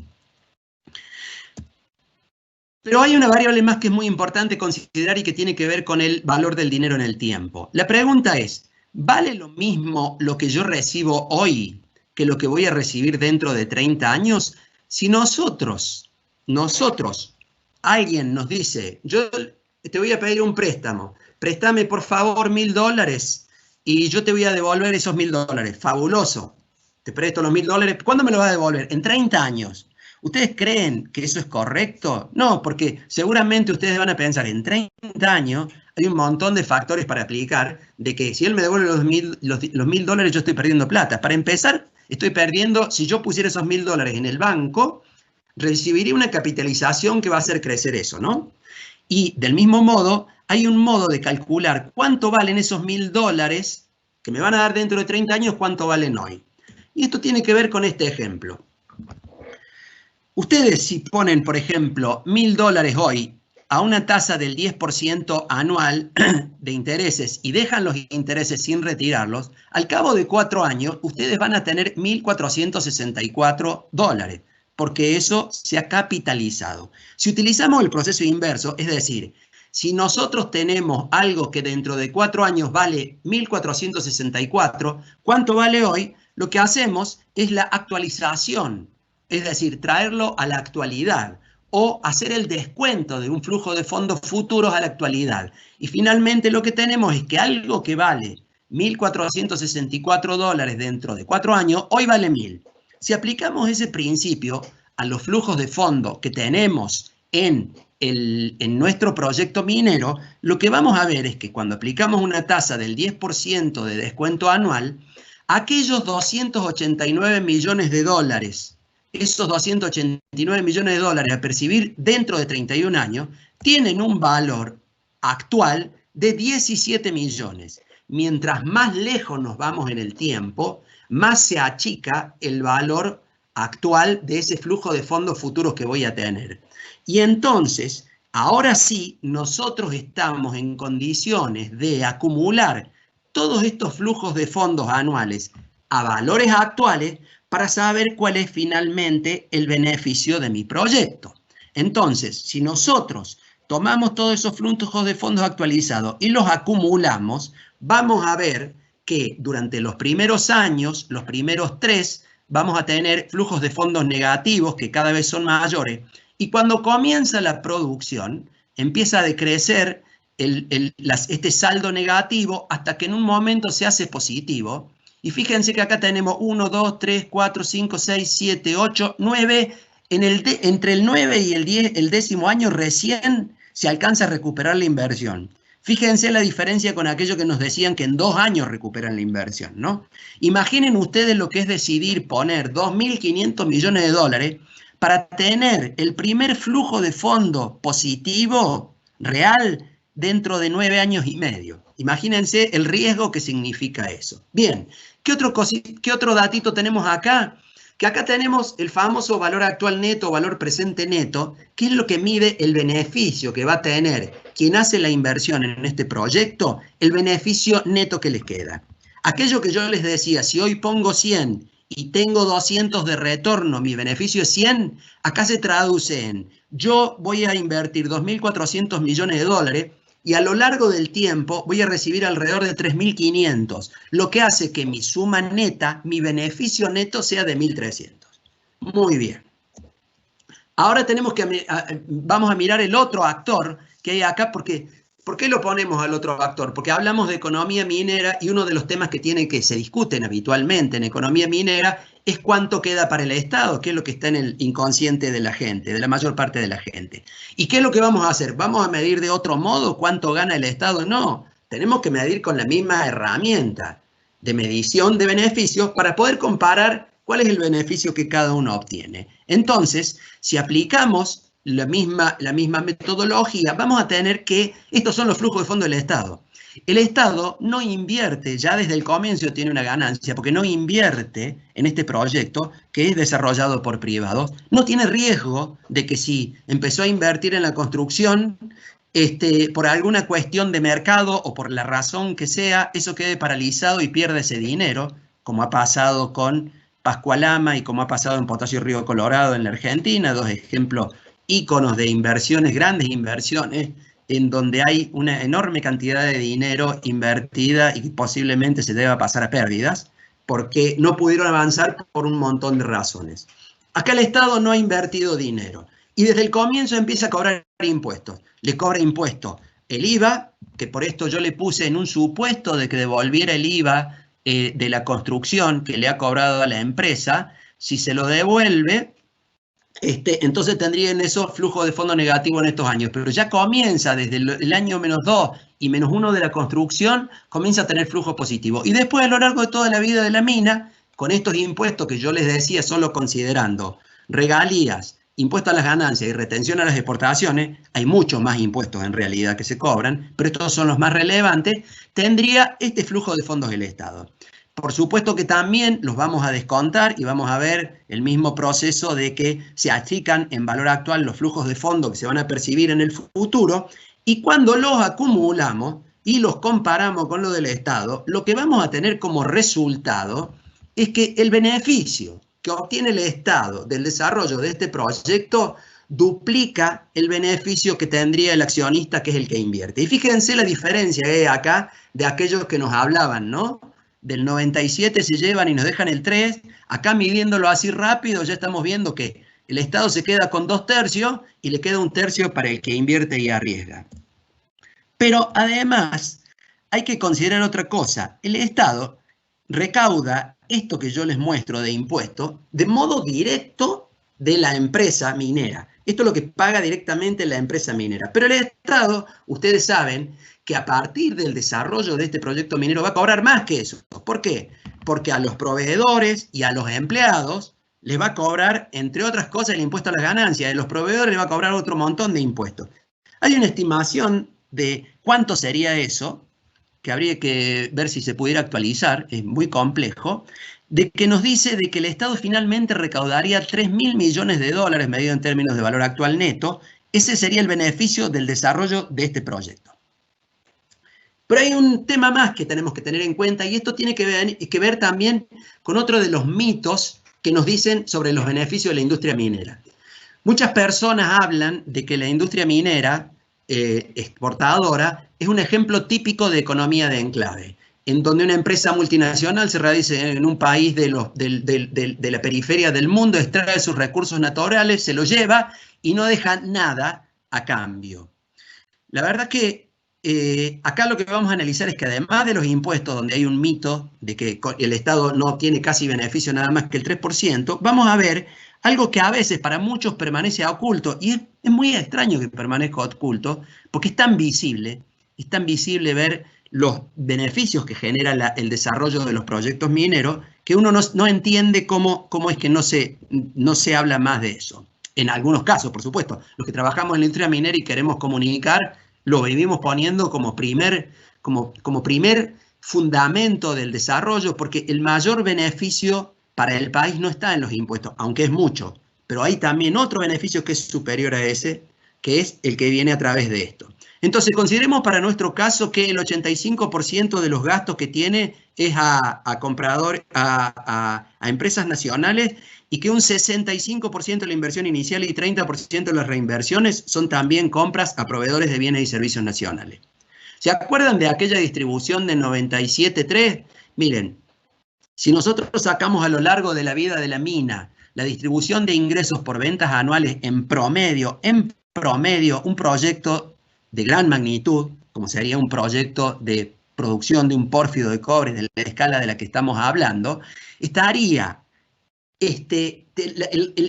Pero hay una variable más que es muy importante considerar y que tiene que ver con el valor del dinero en el tiempo. La pregunta es, ¿vale lo mismo lo que yo recibo hoy que lo que voy a recibir dentro de 30 años? Si nosotros, alguien nos dice, yo te voy a pedir un préstamo, préstame por favor $1.000 y yo te voy a devolver esos $1.000, fabuloso, te presto los $1.000, ¿cuándo me lo vas a devolver? En 30 años. ¿Ustedes creen que eso es correcto? No, porque seguramente ustedes van a pensar, en 30 años hay un montón de factores para aplicar, de que si él me devuelve los $1.000, yo estoy perdiendo plata. Para empezar, estoy perdiendo, si yo pusiera esos $1.000 en el banco, recibiría una capitalización que va a hacer crecer eso, ¿no? Y del mismo modo, hay un modo de calcular cuánto valen esos $1.000 que me van a dar dentro de 30 años, cuánto valen hoy. Y esto tiene que ver con este ejemplo. Ustedes si ponen, por ejemplo, $1.000 hoy a una tasa del 10% anual de intereses y dejan los intereses sin retirarlos, al cabo de 4 años ustedes van a tener $1.464, porque eso se ha capitalizado. Si utilizamos el proceso inverso, es decir, si nosotros tenemos algo que dentro de 4 años vale 1.464, ¿cuánto vale hoy? Lo que hacemos es la actualización, es decir, traerlo a la actualidad o hacer el descuento de un flujo de fondos futuros a la actualidad. Y finalmente lo que tenemos es que algo que vale $1.464 dentro de 4 años, hoy vale 1.000. Si aplicamos ese principio a los flujos de fondo que tenemos en nuestro proyecto minero, lo que vamos a ver es que cuando aplicamos una tasa del 10% de descuento anual, aquellos 289 millones de dólares, esos 289 millones de dólares a percibir dentro de 31 años, tienen un valor actual de 17 millones. Mientras más lejos nos vamos en el tiempo, más se achica el valor actual de ese flujo de fondos futuros que voy a tener. Y entonces, ahora sí, nosotros estamos en condiciones de acumular todos estos flujos de fondos anuales a valores actuales para saber cuál es finalmente el beneficio de mi proyecto. Entonces, si nosotros tomamos todos esos flujos de fondos actualizados y los acumulamos, vamos a ver que durante los primeros años, los primeros 3, vamos a tener flujos de fondos negativos que cada vez son mayores. Y cuando comienza la producción, empieza a decrecer este saldo negativo hasta que en un momento se hace positivo. Y fíjense que acá tenemos 1, 2, 3, 4, 5, 6, 7, 8, 9. Entre el 9 y el 10º año recién se alcanza a recuperar la inversión. Fíjense la diferencia con aquello que nos decían que en 2 años recuperan la inversión, ¿no? Imaginen ustedes lo que es decidir poner 2.500 millones de dólares para tener el primer flujo de fondo positivo real dentro de 9 años y medio. Imagínense el riesgo que significa eso. Bien, ¿qué otro datito tenemos acá? Que acá tenemos el famoso valor actual neto o valor presente neto, que es lo que mide el beneficio que va a tener quien hace la inversión en este proyecto, el beneficio neto que les queda. Aquello que yo les decía, si hoy pongo 100 y tengo 200 de retorno, mi beneficio es 100, acá se traduce en, yo voy a invertir 2.400 millones de dólares, y a lo largo del tiempo voy a recibir alrededor de 3.500, lo que hace que mi suma neta, mi beneficio neto sea de 1.300. Muy bien. Ahora vamos a mirar el otro actor que hay acá, porque ¿por qué lo ponemos al otro actor? Porque hablamos de economía minera y uno de los temas que se discuten habitualmente en economía minera es cuánto queda para el Estado, que es lo que está en el inconsciente de la gente, de la mayor parte de la gente. ¿Y qué es lo que vamos a hacer? ¿Vamos a medir de otro modo cuánto gana el Estado? No, tenemos que medir con la misma herramienta de medición de beneficios para poder comparar ¿cuál es el beneficio que cada uno obtiene? Entonces, si aplicamos la misma metodología, vamos a tener que, estos son los flujos de fondo del Estado. El Estado no invierte, ya desde el comienzo tiene una ganancia, porque no invierte en este proyecto que es desarrollado por privados. No tiene riesgo de que si empezó a invertir en la construcción, por alguna cuestión de mercado o por la razón que sea, eso quede paralizado y pierda ese dinero, como ha pasado con Pascualama y como ha pasado en Potasio Río Colorado en la Argentina, dos ejemplos íconos de inversiones, grandes inversiones, en donde hay una enorme cantidad de dinero invertida y posiblemente se deba pasar a pérdidas, porque no pudieron avanzar por un montón de razones. Acá el Estado no ha invertido dinero y desde el comienzo empieza a cobrar impuestos. Le cobra impuesto el IVA, que por esto yo le puse en un supuesto de que devolviera el IVA de la construcción que le ha cobrado a la empresa. Si se lo devuelve, entonces tendrían esos flujos de fondo negativos en estos años, pero ya comienza desde el año -2 y -1 de la construcción, comienza a tener flujo positivo. Y después a lo largo de toda la vida de la mina, con estos impuestos que yo les decía, solo considerando regalías, impuestos a las ganancias y retención a las exportaciones, hay muchos más impuestos en realidad que se cobran, pero estos son los más relevantes, tendría este flujo de fondos del Estado. Por supuesto que también los vamos a descontar y vamos a ver el mismo proceso de que se achican en valor actual los flujos de fondo que se van a percibir en el futuro, y cuando los acumulamos y los comparamos con lo del Estado, lo que vamos a tener como resultado es que el beneficio que obtiene el Estado del desarrollo de este proyecto duplica el beneficio que tendría el accionista, que es el que invierte. Y fíjense la diferencia acá de aquellos que nos hablaban, ¿no? Del 97 se llevan y nos dejan el 3, acá midiéndolo así rápido ya estamos viendo que el Estado se queda con 2/3 y le queda 1/3 para el que invierte y arriesga. Pero además hay que considerar otra cosa, el Estado recauda esto que yo les muestro de impuestos de modo directo de la empresa minera. Esto es lo que paga directamente la empresa minera. Pero el Estado, ustedes saben, que a partir del desarrollo de este proyecto minero va a cobrar más que eso. ¿Por qué? Porque a los proveedores y a los empleados les va a cobrar, entre otras cosas, el impuesto a las ganancias. A los proveedores les va a cobrar otro montón de impuestos. Hay una estimación de cuánto sería eso, que habría que ver si se pudiera actualizar, es muy complejo, de que nos dice de que el Estado finalmente recaudaría 3.000 millones de dólares medido en términos de valor actual neto. Ese sería el beneficio del desarrollo de este proyecto. Pero hay un tema más que tenemos que tener en cuenta y esto tiene que ver también con otro de los mitos que nos dicen sobre los beneficios de la industria minera. Muchas personas hablan de que la industria minera exportadora es un ejemplo típico de economía de enclave, en donde una empresa multinacional se realiza en un país de la periferia del mundo, extrae sus recursos naturales, se los lleva y no deja nada a cambio. La verdad que acá lo que vamos a analizar es que además de los impuestos, donde hay un mito de que el Estado no obtiene casi beneficio nada más que el 3%, vamos a ver algo que a veces para muchos permanece oculto, y es muy extraño que permanezca oculto, porque es tan visible ver los beneficios que genera el desarrollo de los proyectos mineros, que uno no entiende cómo es que no se habla más de eso. En algunos casos, por supuesto, los que trabajamos en la industria minera y queremos comunicar, lo vivimos poniendo como primer fundamento del desarrollo, porque el mayor beneficio para el país no está en los impuestos, aunque es mucho, pero hay también otro beneficio que es superior a ese, que es el que viene a través de esto. Entonces, consideremos para nuestro caso que el 85% de los gastos que tiene es a empresas nacionales y que un 65% de la inversión inicial y 30% de las reinversiones son también compras a proveedores de bienes y servicios nacionales. ¿Se acuerdan de aquella distribución de 97-3? Miren, si nosotros sacamos a lo largo de la vida de la mina la distribución de ingresos por ventas anuales en promedio, un proyecto de gran magnitud, como sería un proyecto de producción de un pórfido de cobre de la escala de la que estamos hablando, estaría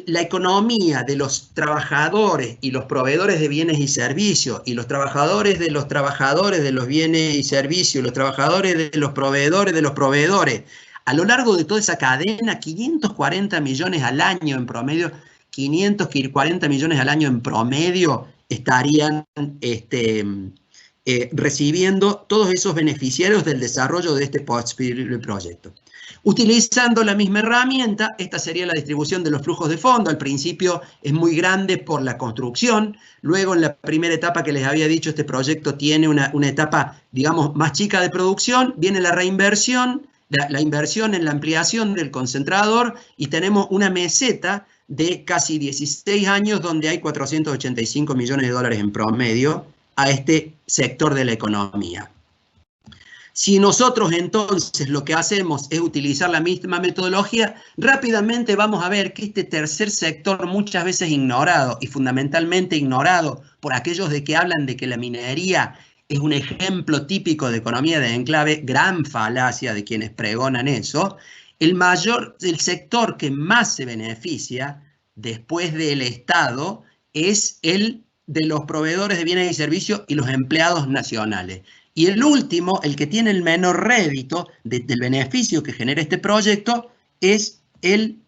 la economía de los trabajadores y los proveedores de bienes y servicios, y los trabajadores de los bienes y servicios, los trabajadores de los proveedores, a lo largo de toda esa cadena, 540 millones al año en promedio, 540 millones al año en promedio estarían recibiendo todos esos beneficiarios del desarrollo de este posible proyecto. Utilizando la misma herramienta, esta sería la distribución de los flujos de fondo. Al principio es muy grande por la construcción, luego en la primera etapa que les había dicho, este proyecto tiene una etapa, digamos, más chica de producción, viene la reinversión, la inversión en la ampliación del concentrador y tenemos una meseta de casi 16 años donde hay 485 millones de dólares en promedio a este sector de la economía. Si nosotros entonces lo que hacemos es utilizar la misma metodología, rápidamente vamos a ver que este tercer sector muchas veces ignorado y fundamentalmente ignorado por aquellos de que hablan de que la minería es un ejemplo típico de economía de enclave, gran falacia de quienes pregonan eso, el sector que más se beneficia después del Estado es el de los proveedores de bienes y servicios y los empleados nacionales. Y el último, el que tiene el menor rédito del beneficio que genera este proyecto, es el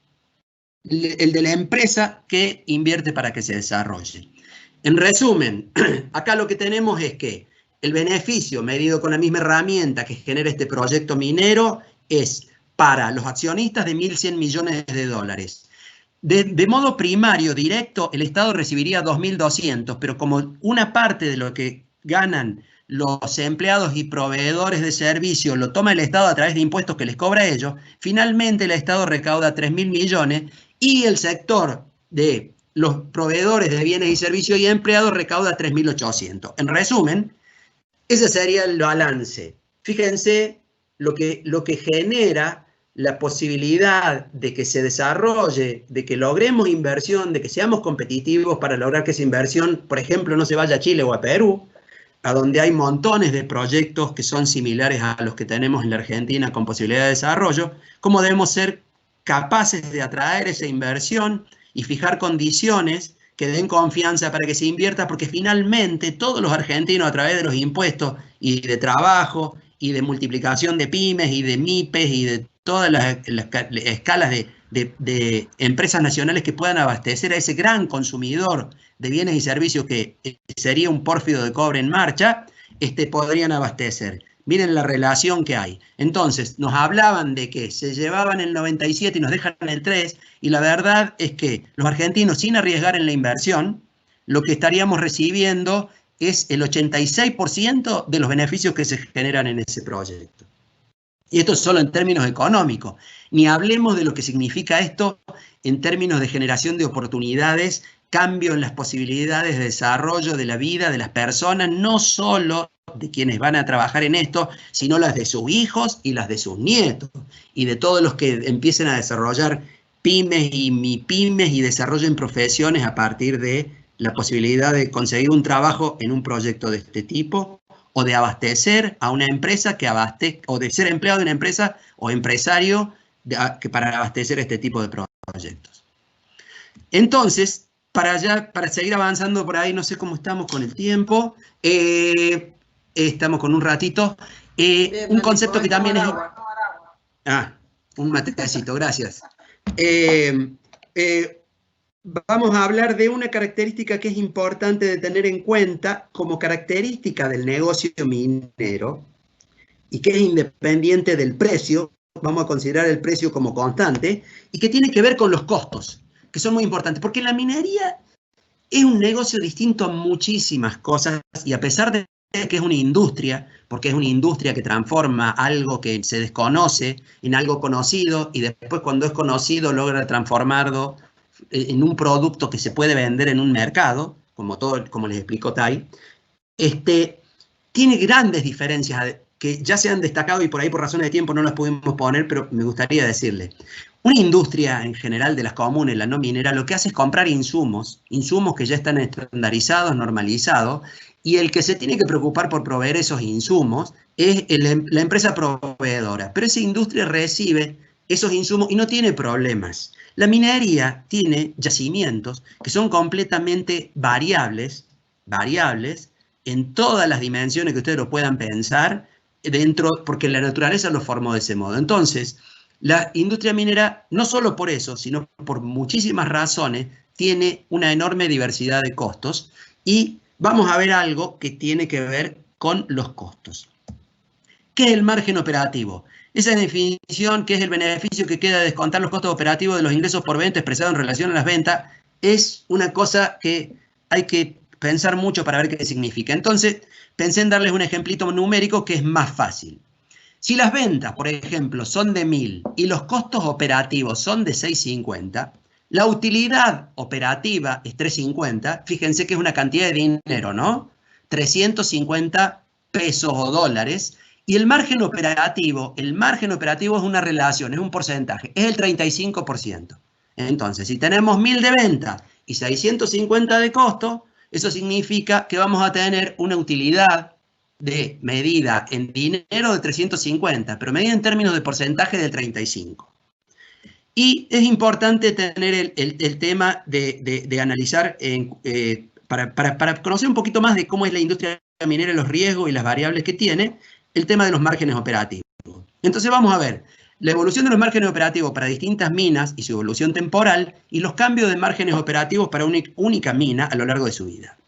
de la empresa que invierte para que se desarrolle. En resumen, acá lo que tenemos es que el beneficio medido con la misma herramienta que genera este proyecto minero es para los accionistas de 1.100 millones de dólares. De modo primario, directo, el Estado recibiría 2.200, pero como una parte de lo que ganan los empleados y proveedores de servicios lo toma el Estado a través de impuestos que les cobra a ellos, finalmente el Estado recauda 3.000 millones y el sector de los proveedores de bienes y servicios y empleados recauda 3.800. En resumen, ese sería el balance. Fíjense lo que genera la posibilidad de que se desarrolle, de que logremos inversión, de que seamos competitivos para lograr que esa inversión, por ejemplo, no se vaya a Chile o a Perú, a donde hay montones de proyectos que son similares a los que tenemos en la Argentina con posibilidad de desarrollo, cómo debemos ser capaces de atraer esa inversión y fijar condiciones que den confianza para que se invierta, porque finalmente todos los argentinos a través de los impuestos y de trabajo y de multiplicación de pymes y de MIPES y de todas las escalas de empresas nacionales que puedan abastecer a ese gran consumidor de bienes y servicios que sería un pórfido de cobre en marcha, podrían abastecer. Miren la relación que hay. Entonces, nos hablaban de que se llevaban el 97 y nos dejan el 3, y la verdad es que los argentinos, sin arriesgar en la inversión, lo que estaríamos recibiendo es el 86% de los beneficios que se generan en ese proyecto. Y esto es solo en términos económicos. Ni hablemos de lo que significa esto en términos de generación de oportunidades, cambio en las posibilidades de desarrollo de la vida de las personas, no solo de quienes van a trabajar en esto, sino las de sus hijos y las de sus nietos, y de todos los que empiecen a desarrollar pymes y mipymes y desarrollen profesiones a partir de la posibilidad de conseguir un trabajo en un proyecto de este tipo, o de abastecer a una empresa que abastezca, o de ser empleado de una empresa o empresario para abastecer este tipo de proyectos. Entonces, para seguir avanzando por ahí, no sé cómo estamos con el tiempo, estamos con un ratito, un concepto que también es... un matecito, gracias. Vamos a hablar de una característica que es importante de tener en cuenta como característica del negocio minero y que es independiente del precio, vamos a considerar el precio como constante, y que tiene que ver con los costos, que son muy importantes, porque la minería es un negocio distinto a muchísimas cosas y a pesar de que es una industria, porque es una industria que transforma algo que se desconoce en algo conocido y después cuando es conocido logra transformarlo en un producto que se puede vender en un mercado, como les explicó Tai, tiene grandes diferencias que ya se han destacado y por ahí por razones de tiempo no las pudimos poner, pero me gustaría decirle. Una industria en general de las comunes, la no minera, lo que hace es comprar insumos que ya están estandarizados, normalizados, y el que se tiene que preocupar por proveer esos insumos es la empresa proveedora. Pero esa industria recibe esos insumos y no tiene problemas. La minería tiene yacimientos que son completamente variables en todas las dimensiones que ustedes lo puedan pensar, porque la naturaleza lo formó de ese modo. Entonces, La industria minera, no solo por eso, sino por muchísimas razones, tiene una enorme diversidad de costos y vamos a ver algo que tiene que ver con los costos. ¿Qué es el margen operativo? Esa definición, que es el beneficio que queda de descontar los costos operativos de los ingresos por venta expresado en relación a las ventas, es una cosa que hay que pensar mucho para ver qué significa. Entonces, pensé en darles un ejemplito numérico que es más fácil. Si las ventas, por ejemplo, son de 1.000 y los costos operativos son de 650, la utilidad operativa es 350, fíjense que es una cantidad de dinero, ¿no? 350 pesos o dólares, y el margen operativo es una relación, es un porcentaje, es el 35%. Entonces, si tenemos 1.000 de venta y 650 de costo, eso significa que vamos a tener una utilidad de medida en dinero de 350, pero medida en términos de porcentaje del 35. Y es importante tener el tema de analizar, para conocer un poquito más de cómo es la industria minera, los riesgos y las variables que tiene, el tema de los márgenes operativos. Entonces vamos a ver la evolución de los márgenes operativos para distintas minas y su evolución temporal, y los cambios de márgenes operativos para una única mina a lo largo de su vida.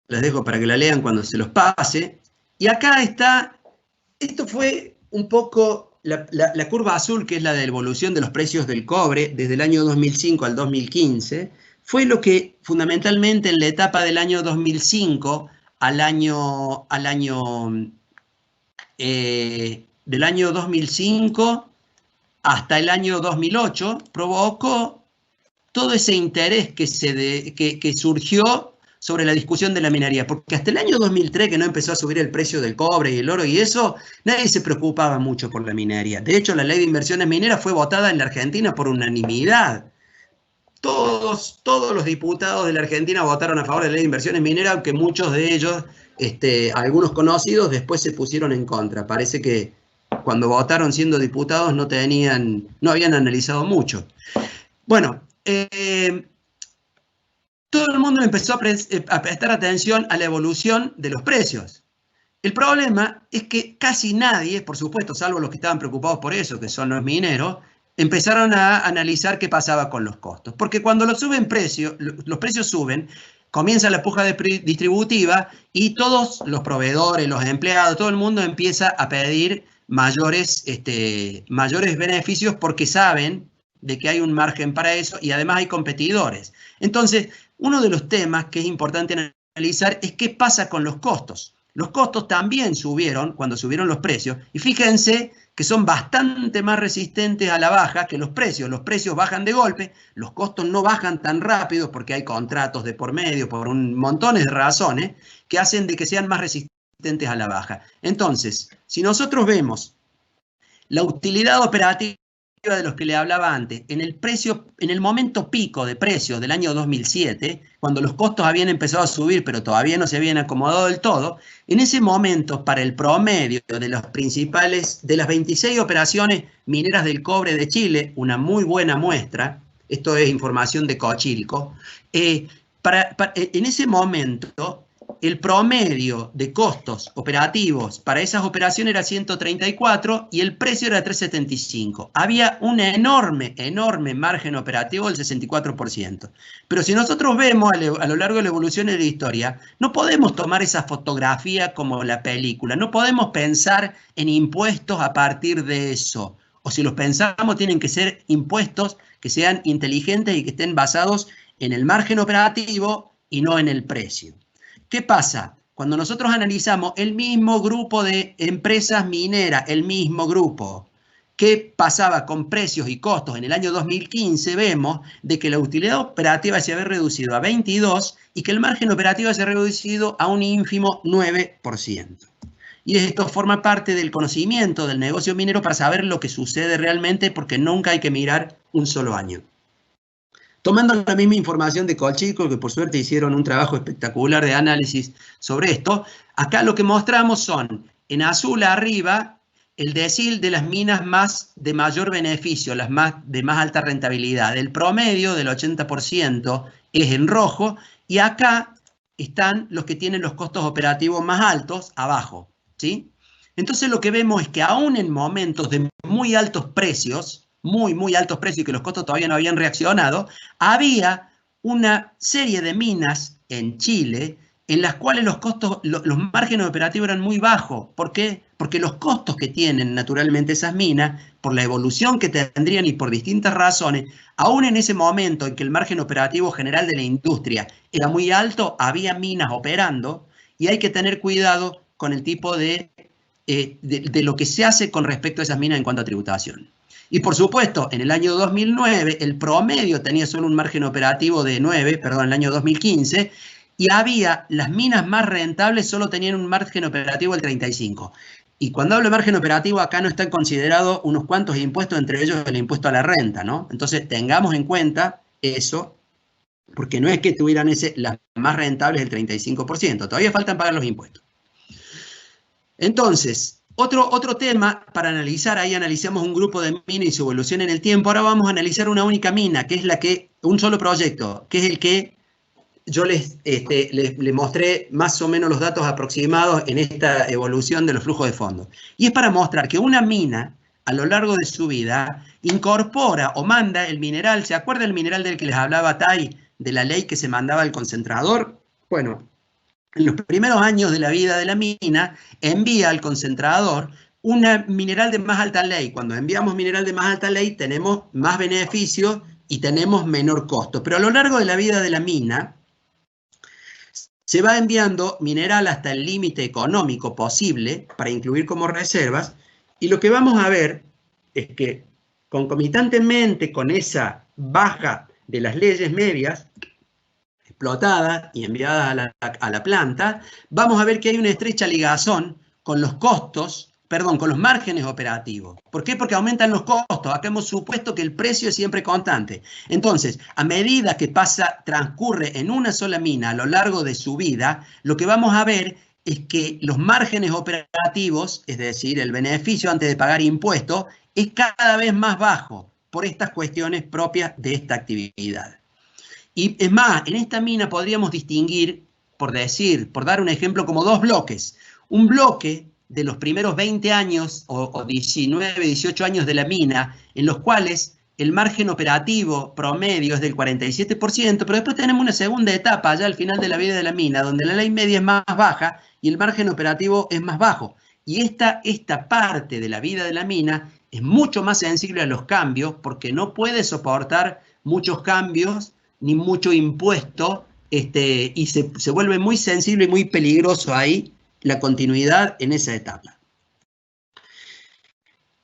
Les dejo para que la lean cuando se los pase. Y acá está, esto fue un poco la curva azul, que es la de evolución de los precios del cobre desde el año 2005 al 2015, fue lo que fundamentalmente en la etapa del año 2005 del año 2005 hasta el año 2008 provocó todo ese interés que surgió sobre la discusión de la minería, porque hasta el año 2003, que no empezó a subir el precio del cobre y el oro y eso, nadie se preocupaba mucho por la minería. De hecho, la ley de inversiones mineras fue votada en la Argentina por unanimidad. Todos los diputados de la Argentina votaron a favor de la ley de inversiones mineras, aunque muchos de ellos, algunos conocidos, después se pusieron en contra. Parece que cuando votaron siendo diputados no habían analizado mucho. Bueno, todo el mundo empezó a prestar atención a la evolución de los precios. El problema es que casi nadie, por supuesto, salvo los que estaban preocupados por eso, que son los mineros, empezaron a analizar qué pasaba con los costos. Porque cuando los precios suben, comienza la puja distributiva y todos los proveedores, los empleados, todo el mundo empieza a pedir mayores beneficios, porque saben de que hay un margen para eso y además hay competidores. Entonces, uno de los temas que es importante analizar es qué pasa con los costos. Los costos también subieron cuando subieron los precios, y fíjense que son bastante más resistentes a la baja que los precios. Los precios bajan de golpe, los costos no bajan tan rápido porque hay contratos de por medio, por montones de razones que hacen de que sean más resistentes a la baja. Entonces, si nosotros vemos la utilidad operativa de los que le hablaba antes, en el momento pico de precios del año 2007, cuando los costos habían empezado a subir, pero todavía no se habían acomodado del todo, en ese momento, para el promedio de las 26 operaciones mineras del cobre de Chile, una muy buena muestra, esto es información de Cochilco, en ese momento, el promedio de costos operativos para esas operaciones era 134 y el precio era 375. Había un enorme margen operativo del 64%. Pero si nosotros vemos a lo largo de la evolución de la historia, no podemos tomar esa fotografía como la película. No podemos pensar en impuestos a partir de eso. O si los pensamos, tienen que ser impuestos que sean inteligentes y que estén basados en el margen operativo y no en el precio. ¿Qué pasa? Cuando nosotros analizamos el mismo grupo de empresas mineras, el mismo grupo, ¿qué pasaba con precios y costos? En el año 2015 vemos de que la utilidad operativa se había reducido a 22 y que el margen operativo se ha reducido a un ínfimo 9%. Y esto forma parte del conocimiento del negocio minero para saber lo que sucede realmente, porque nunca hay que mirar un solo año. Tomando la misma información de Cochilco, que por suerte hicieron un trabajo espectacular de análisis sobre esto, acá lo que mostramos son, en azul arriba, el decil de las minas de mayor beneficio, de más alta rentabilidad. El promedio del 80% es en rojo, y acá están los que tienen los costos operativos más altos, abajo, ¿sí? Entonces lo que vemos es que aún en momentos de muy altos precios, muy altos precios y que los costos todavía no habían reaccionado, había una serie de minas en Chile en las cuales los costos, los márgenes operativos eran muy bajos. ¿Por qué? Porque los costos que tienen naturalmente esas minas, por la evolución que tendrían y por distintas razones, aún en ese momento en que el margen operativo general de la industria era muy alto, había minas operando y hay que tener cuidado con el tipo de lo que se hace con respecto a esas minas en cuanto a tributación. Y por supuesto, en el año 2009, el promedio tenía solo un margen operativo de 9, perdón, en el año 2015, y había, las minas más rentables solo tenían un margen operativo del 35. Y cuando hablo de margen operativo, acá no están considerados unos cuantos impuestos, entre ellos el impuesto a la renta, ¿no? Entonces, tengamos en cuenta eso, porque no es que tuvieran las más rentables el 35%, todavía faltan pagar los impuestos. Entonces, otro tema para analizar, ahí analizamos un grupo de minas y su evolución en el tiempo. Ahora vamos a analizar una única mina, que es un solo proyecto, que es el que yo les mostré más o menos los datos aproximados en esta evolución de los flujos de fondos. Y es para mostrar que una mina, a lo largo de su vida, incorpora o manda el mineral. ¿Se acuerda el mineral del que les hablaba Tai, de la ley que se mandaba al concentrador? Bueno, en los primeros años de la vida de la mina, envía al concentrador un mineral de más alta ley. Cuando enviamos mineral de más alta ley, tenemos más beneficios y tenemos menor costo. Pero a lo largo de la vida de la mina, se va enviando mineral hasta el límite económico posible para incluir como reservas, y lo que vamos a ver es que concomitantemente con esa baja de las leyes medias, explotadas y enviadas a la planta, vamos a ver que hay una estrecha ligazón con los costos, con los márgenes operativos. ¿Por qué? Porque aumentan los costos. Acá hemos supuesto que el precio es siempre constante. Entonces, a medida que transcurre en una sola mina a lo largo de su vida, lo que vamos a ver es que los márgenes operativos, es decir, el beneficio antes de pagar impuestos, es cada vez más bajo por estas cuestiones propias de esta actividad. Y es más, en esta mina podríamos distinguir, por dar un ejemplo, como dos bloques. Un bloque de los primeros 20 años o 19, 18 años de la mina, en los cuales el margen operativo promedio es del 47%, pero después tenemos una segunda etapa, allá al final de la vida de la mina, donde la ley media es más baja y el margen operativo es más bajo. Y esta parte de la vida de la mina es mucho más sensible a los cambios, porque no puede soportar muchos cambios ni mucho impuesto, y se vuelve muy sensible y muy peligroso ahí la continuidad en esa etapa.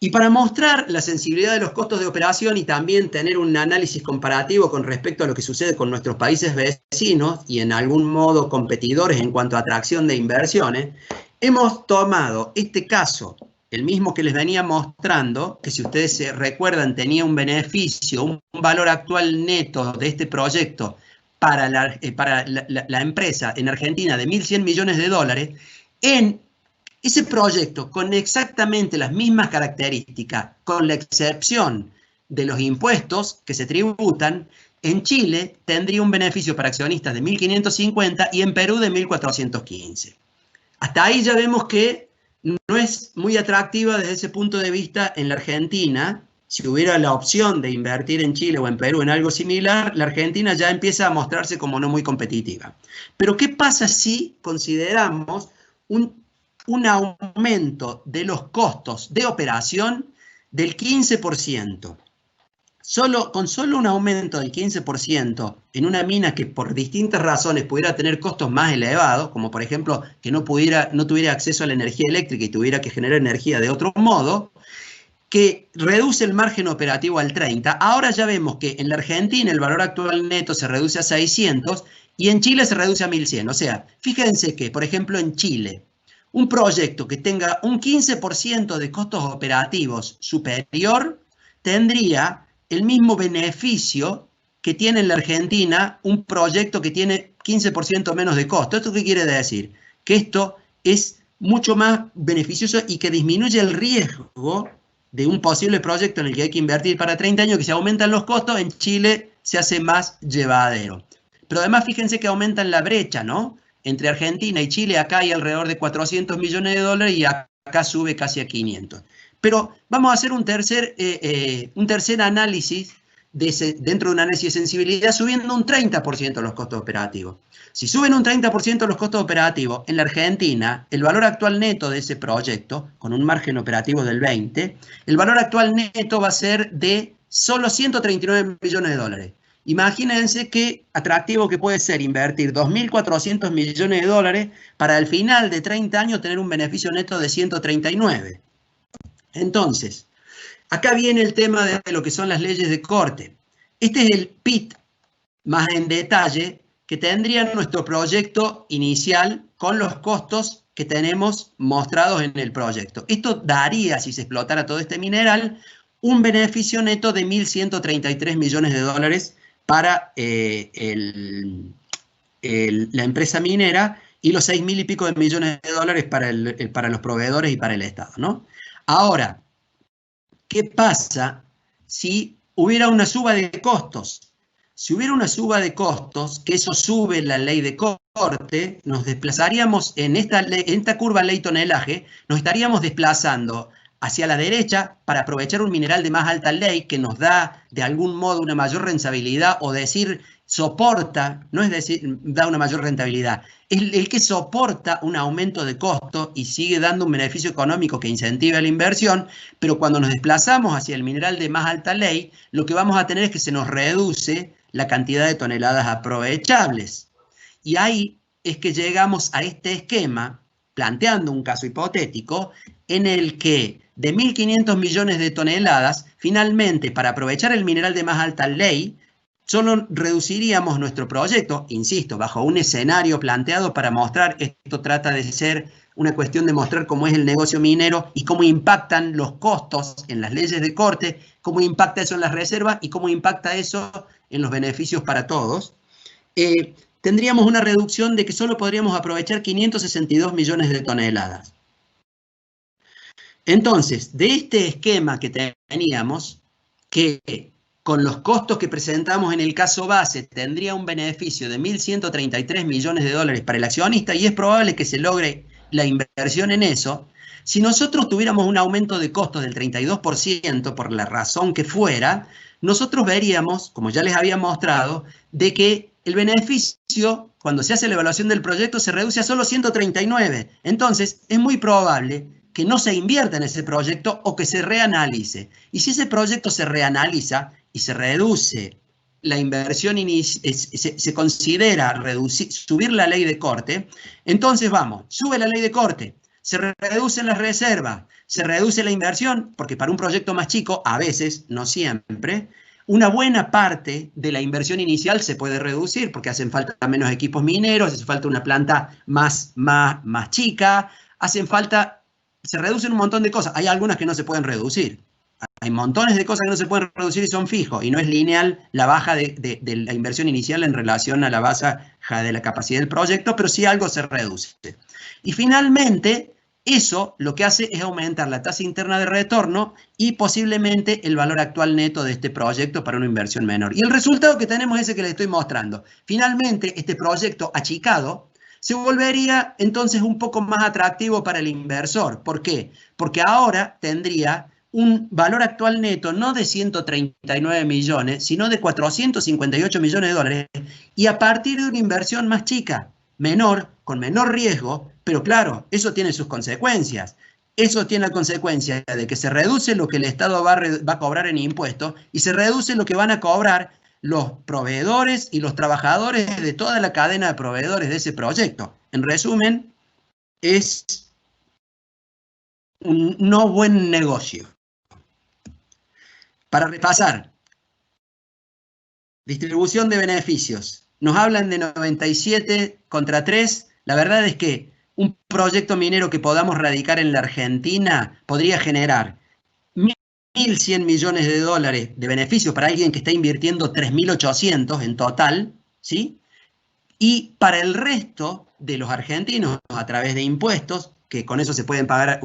Y para mostrar la sensibilidad de los costos de operación y también tener un análisis comparativo con respecto a lo que sucede con nuestros países vecinos y en algún modo competidores en cuanto a atracción de inversiones, hemos tomado este caso, el mismo que les venía mostrando, que si ustedes se recuerdan tenía un beneficio, un valor actual neto de este proyecto para la empresa en Argentina de 1.100 millones de dólares, en ese proyecto, con exactamente las mismas características, con la excepción de los impuestos que se tributan, en Chile tendría un beneficio para accionistas de 1.550 y en Perú de 1.415. Hasta ahí ya vemos que no es muy atractiva desde ese punto de vista en la Argentina. Si hubiera la opción de invertir en Chile o en Perú en algo similar, la Argentina ya empieza a mostrarse como no muy competitiva. Pero ¿qué pasa si consideramos un aumento de los costos de operación del 15%? Con solo un aumento del 15% en una mina que por distintas razones pudiera tener costos más elevados, como por ejemplo que no tuviera acceso a la energía eléctrica y tuviera que generar energía de otro modo, que reduce el margen operativo al 30%. Ahora ya vemos que en la Argentina el valor actual neto se reduce a 600 y en Chile se reduce a 1.100. O sea, fíjense que, por ejemplo, en Chile, un proyecto que tenga un 15% de costos operativos superior tendría el mismo beneficio que tiene en la Argentina un proyecto que tiene 15% menos de costo. ¿Esto qué quiere decir? Que esto es mucho más beneficioso y que disminuye el riesgo de un posible proyecto en el que hay que invertir para 30 años, que si aumentan los costos, en Chile se hace más llevadero. Pero además fíjense que aumentan la brecha, ¿no? Entre Argentina y Chile acá hay alrededor de 400 millones de dólares y acá acá sube casi a 500. Pero vamos a hacer un tercer análisis dentro de un análisis de sensibilidad, subiendo un 30% los costos operativos. Si suben un 30% los costos operativos, en la Argentina, el valor actual neto de ese proyecto, con un margen operativo del 20%, el valor actual neto va a ser de solo 139 millones de dólares. Imagínense qué atractivo que puede ser invertir 2.400 millones de dólares para al final de 30 años tener un beneficio neto de 139. Entonces, acá viene el tema de lo que son las leyes de corte. Este es el PIT más en detalle que tendría nuestro proyecto inicial con los costos que tenemos mostrados en el proyecto. Esto daría, si se explotara todo este mineral, un beneficio neto de 1.133 millones de dólares para la empresa minera y los 6.000 y pico de millones de dólares para los proveedores y para el Estado, ¿no? Ahora, ¿qué pasa si hubiera una suba de costos? Si hubiera una suba de costos, que eso sube la ley de corte, nos desplazaríamos en esta curva ley-tonelaje, nos estaríamos desplazando hacia la derecha para aprovechar un mineral de más alta ley que nos da de algún modo una mayor rentabilidad, o decir soporta, no es decir da una mayor rentabilidad, el que soporta un aumento de costo y sigue dando un beneficio económico que incentiva la inversión, pero cuando nos desplazamos hacia el mineral de más alta ley, lo que vamos a tener es que se nos reduce la cantidad de toneladas aprovechables. Y ahí es que llegamos a este esquema, planteando un caso hipotético, en el que de 1.500 millones de toneladas, finalmente, para aprovechar el mineral de más alta ley, solo reduciríamos nuestro proyecto, insisto, bajo un escenario planteado para mostrar, esto trata de ser una cuestión de mostrar cómo es el negocio minero y cómo impactan los costos en las leyes de corte, cómo impacta eso en las reservas y cómo impacta eso en los beneficios para todos. Tendríamos una reducción de que solo podríamos aprovechar 562 millones de toneladas. Entonces, de este esquema que teníamos, que con los costos que presentamos en el caso base tendría un beneficio de 1.133 millones de dólares para el accionista, y es probable que se logre la inversión en eso, si nosotros tuviéramos un aumento de costos del 32%, por la razón que fuera, nosotros veríamos, como ya les había mostrado, de que el beneficio, cuando se hace la evaluación del proyecto, se reduce a solo 139. Entonces, es muy probable que no se invierta en ese proyecto o que se reanalice. Y si ese proyecto se reanaliza y se reduce la inversión, se considera subir la ley de corte, entonces vamos, sube la ley de corte, se reducen las reservas, se reduce la inversión, porque para un proyecto más chico, a veces, no siempre, una buena parte de la inversión inicial se puede reducir, porque hacen falta menos equipos mineros, hace falta una planta más chica, se reducen un montón de cosas. Hay algunas que no se pueden reducir. Hay montones de cosas que no se pueden reducir y son fijos, y no es lineal la baja de la inversión inicial en relación a la baja de la capacidad del proyecto, pero sí algo se reduce. Y finalmente, eso lo que hace es aumentar la tasa interna de retorno y posiblemente el valor actual neto de este proyecto para una inversión menor. Y el resultado que tenemos es ese que les estoy mostrando. Finalmente, este proyecto achicado se volvería entonces un poco más atractivo para el inversor. ¿Por qué? Porque ahora tendría un valor actual neto no de 139 millones, sino de 458 millones de dólares, y a partir de una inversión más chica, menor, con menor riesgo, pero claro, eso tiene sus consecuencias. Eso tiene la consecuencia de que se reduce lo que el Estado va a cobrar en impuestos y se reduce lo que van a cobrar los proveedores y los trabajadores de toda la cadena de proveedores de ese proyecto. En resumen, es un no buen negocio. Para repasar, distribución de beneficios. Nos hablan de 97 contra 3. La verdad es que un proyecto minero que podamos radicar en la Argentina podría generar 1.100 millones de dólares de beneficios para alguien que está invirtiendo 3.800 en total, ¿sí? Y para el resto de los argentinos, a través de impuestos, que con eso se pueden pagar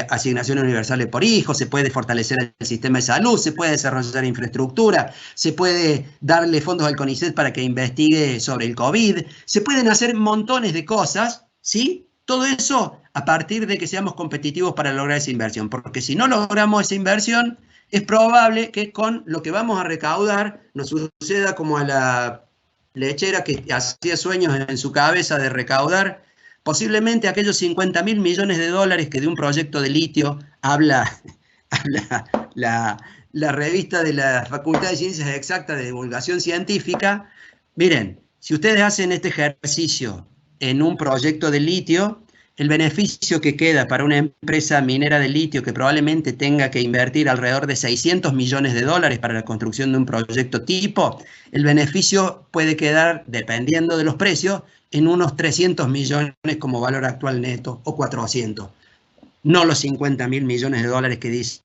asignaciones universales por hijo, se puede fortalecer el sistema de salud, se puede desarrollar infraestructura, se puede darle fondos al CONICET para que investigue sobre el COVID, se pueden hacer montones de cosas, ¿sí? Todo eso a partir de que seamos competitivos para lograr esa inversión, porque si no logramos esa inversión, es probable que con lo que vamos a recaudar nos suceda como a la lechera que hacía sueños en su cabeza de recaudar posiblemente aquellos 50.000 millones de dólares que de un proyecto de litio habla la revista de la Facultad de Ciencias Exactas de Divulgación Científica. Miren, si ustedes hacen este ejercicio en un proyecto de litio, el beneficio que queda para una empresa minera de litio que probablemente tenga que invertir alrededor de 600 millones de dólares para la construcción de un proyecto tipo, el beneficio puede quedar, dependiendo de los precios, en unos 300 millones como valor actual neto, o 400. No los 50.000 millones de dólares que dice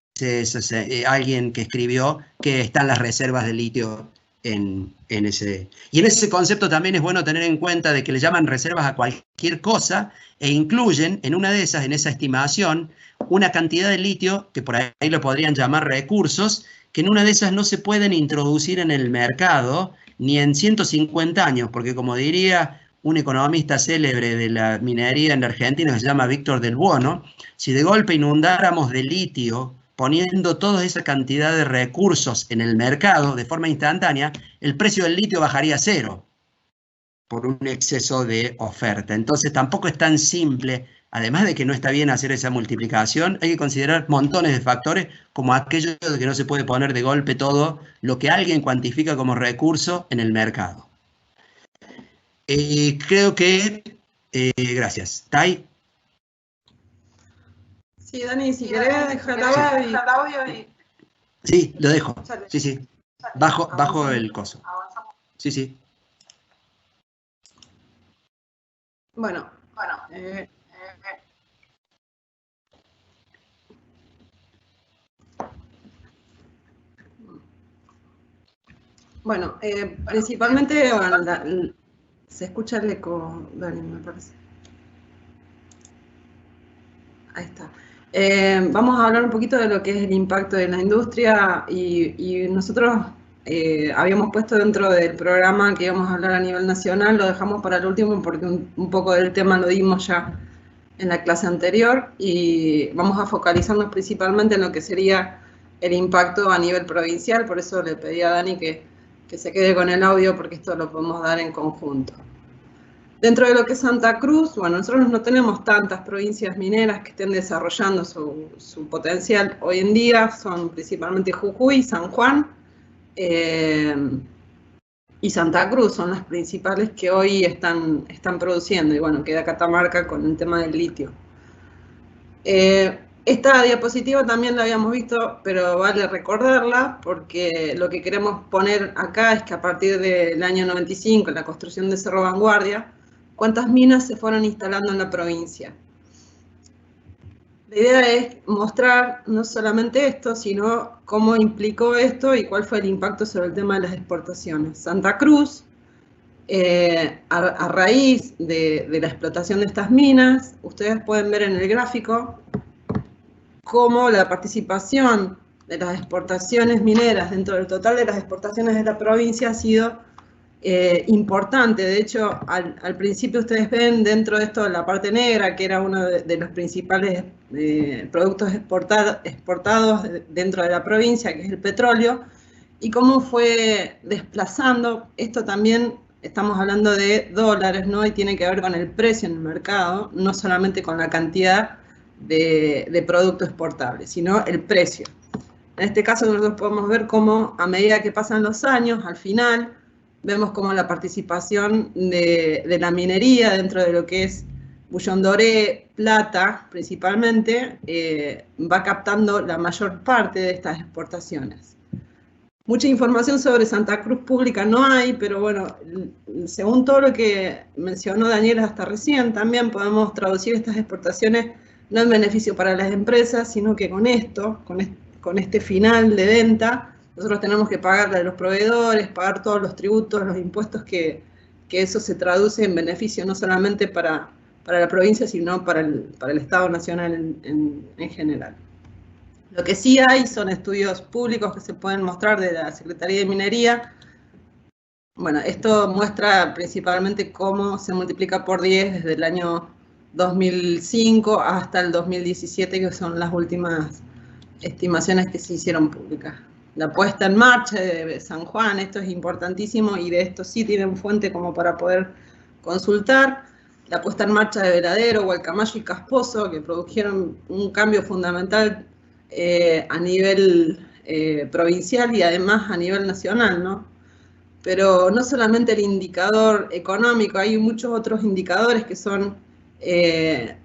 alguien que escribió que están las reservas de litio en ese. Y en ese concepto también es bueno tener en cuenta de que le llaman reservas a cualquier cosa e incluyen en una de esas, en esa estimación, una cantidad de litio que por ahí lo podrían llamar recursos, que en una de esas no se pueden introducir en el mercado ni en 150 años, porque como diría un economista célebre de la minería en la Argentina, que se llama Víctor del Buono, si de golpe inundáramos de litio poniendo toda esa cantidad de recursos en el mercado de forma instantánea, el precio del litio bajaría a cero por un exceso de oferta. Entonces tampoco es tan simple, además de que no está bien hacer esa multiplicación, hay que considerar montones de factores como aquello de que no se puede poner de golpe todo lo que alguien cuantifica como recurso en el mercado. Creo que... gracias. ¿Tai? Sí, Dani, si querés dejar el audio y... Sí, lo dejo. Sí, sí. Bajo el coso. Sí, sí. Bueno. Bueno, principalmente, bueno, se escucha el eco, Dani, me parece. Ahí está. Vamos a hablar un poquito de lo que es el impacto de la industria y nosotros habíamos puesto dentro del programa que íbamos a hablar a nivel nacional, lo dejamos para el último porque un poco del tema lo dimos ya en la clase anterior y vamos a focalizarnos principalmente en lo que sería el impacto a nivel provincial, por eso le pedí a Dani que se quede con el audio porque esto lo podemos dar en conjunto. Dentro de lo que es Santa Cruz, bueno, nosotros no tenemos tantas provincias mineras que estén desarrollando su potencial hoy en día, son principalmente Jujuy, San Juan y Santa Cruz, son las principales que hoy están produciendo, y bueno, queda Catamarca con el tema del litio. Esta diapositiva también la habíamos visto, pero vale recordarla porque lo que queremos poner acá es que a partir del año 95, en la construcción de Cerro Vanguardia, cuántas minas se fueron instalando en la provincia. La idea es mostrar no solamente esto, sino cómo implicó esto y cuál fue el impacto sobre el tema de las exportaciones. Santa Cruz, a raíz de la explotación de estas minas, ustedes pueden ver en el gráfico cómo la participación de las exportaciones mineras dentro del total de las exportaciones de la provincia ha sido importante. De hecho, al principio ustedes ven dentro de esto la parte negra, que era uno de los principales productos exportados dentro de la provincia, que es el petróleo, y cómo fue desplazando. Esto también estamos hablando de dólares, ¿no? Y tiene que ver con el precio en el mercado, no solamente con la cantidad de producto exportable, sino el precio. En este caso nosotros podemos ver cómo a medida que pasan los años, al final, vemos cómo la participación de la minería dentro de lo que es bullón doré, plata principalmente, va captando la mayor parte de estas exportaciones. Mucha información sobre Santa Cruz pública no hay, pero bueno, según todo lo que mencionó Daniela hasta recién, también podemos traducir estas exportaciones no en beneficio para las empresas, sino que con esto, con este final de venta, nosotros tenemos que pagarle a los proveedores, pagar todos los tributos, los impuestos, que eso se traduce en beneficio no solamente para la provincia, sino para el Estado Nacional en general. Lo que sí hay son estudios públicos que se pueden mostrar de la Secretaría de Minería. Bueno, esto muestra principalmente cómo se multiplica por 10 desde el año 2005 hasta el 2017, que son las últimas estimaciones que se hicieron públicas. La puesta en marcha de San Juan, esto es importantísimo y de esto sí tienen fuente como para poder consultar. La puesta en marcha de Veladero, Gualcamayo y Casposo, que produjeron un cambio fundamental a nivel provincial y además a nivel nacional, ¿no? Pero no solamente el indicador económico, hay muchos otros indicadores que son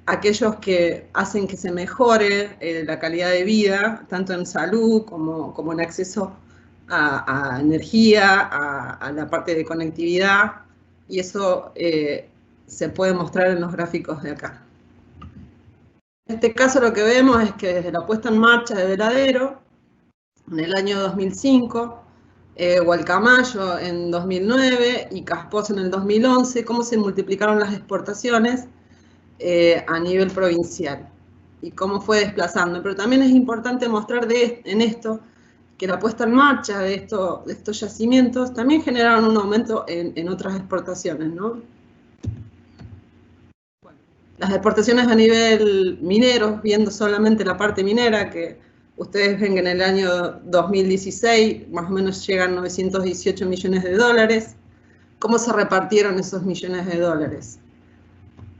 aquellos que hacen que se mejore la calidad de vida, tanto en salud como en acceso a energía, a la parte de conectividad, y eso se puede mostrar en los gráficos de acá. En este caso lo que vemos es que desde la puesta en marcha de Veladero, en el año 2005, Gualcamayo en 2009 y Casposo en el 2011, cómo se multiplicaron las exportaciones a nivel provincial y cómo fue desplazando. Pero también es importante mostrar en esto que la puesta en marcha de estos yacimientos también generaron un aumento en otras exportaciones, ¿no? Bueno, las exportaciones a nivel minero, viendo solamente la parte minera, que ustedes ven que en el año 2016 más o menos llegan 918 millones de dólares. ¿Cómo se repartieron esos millones de dólares?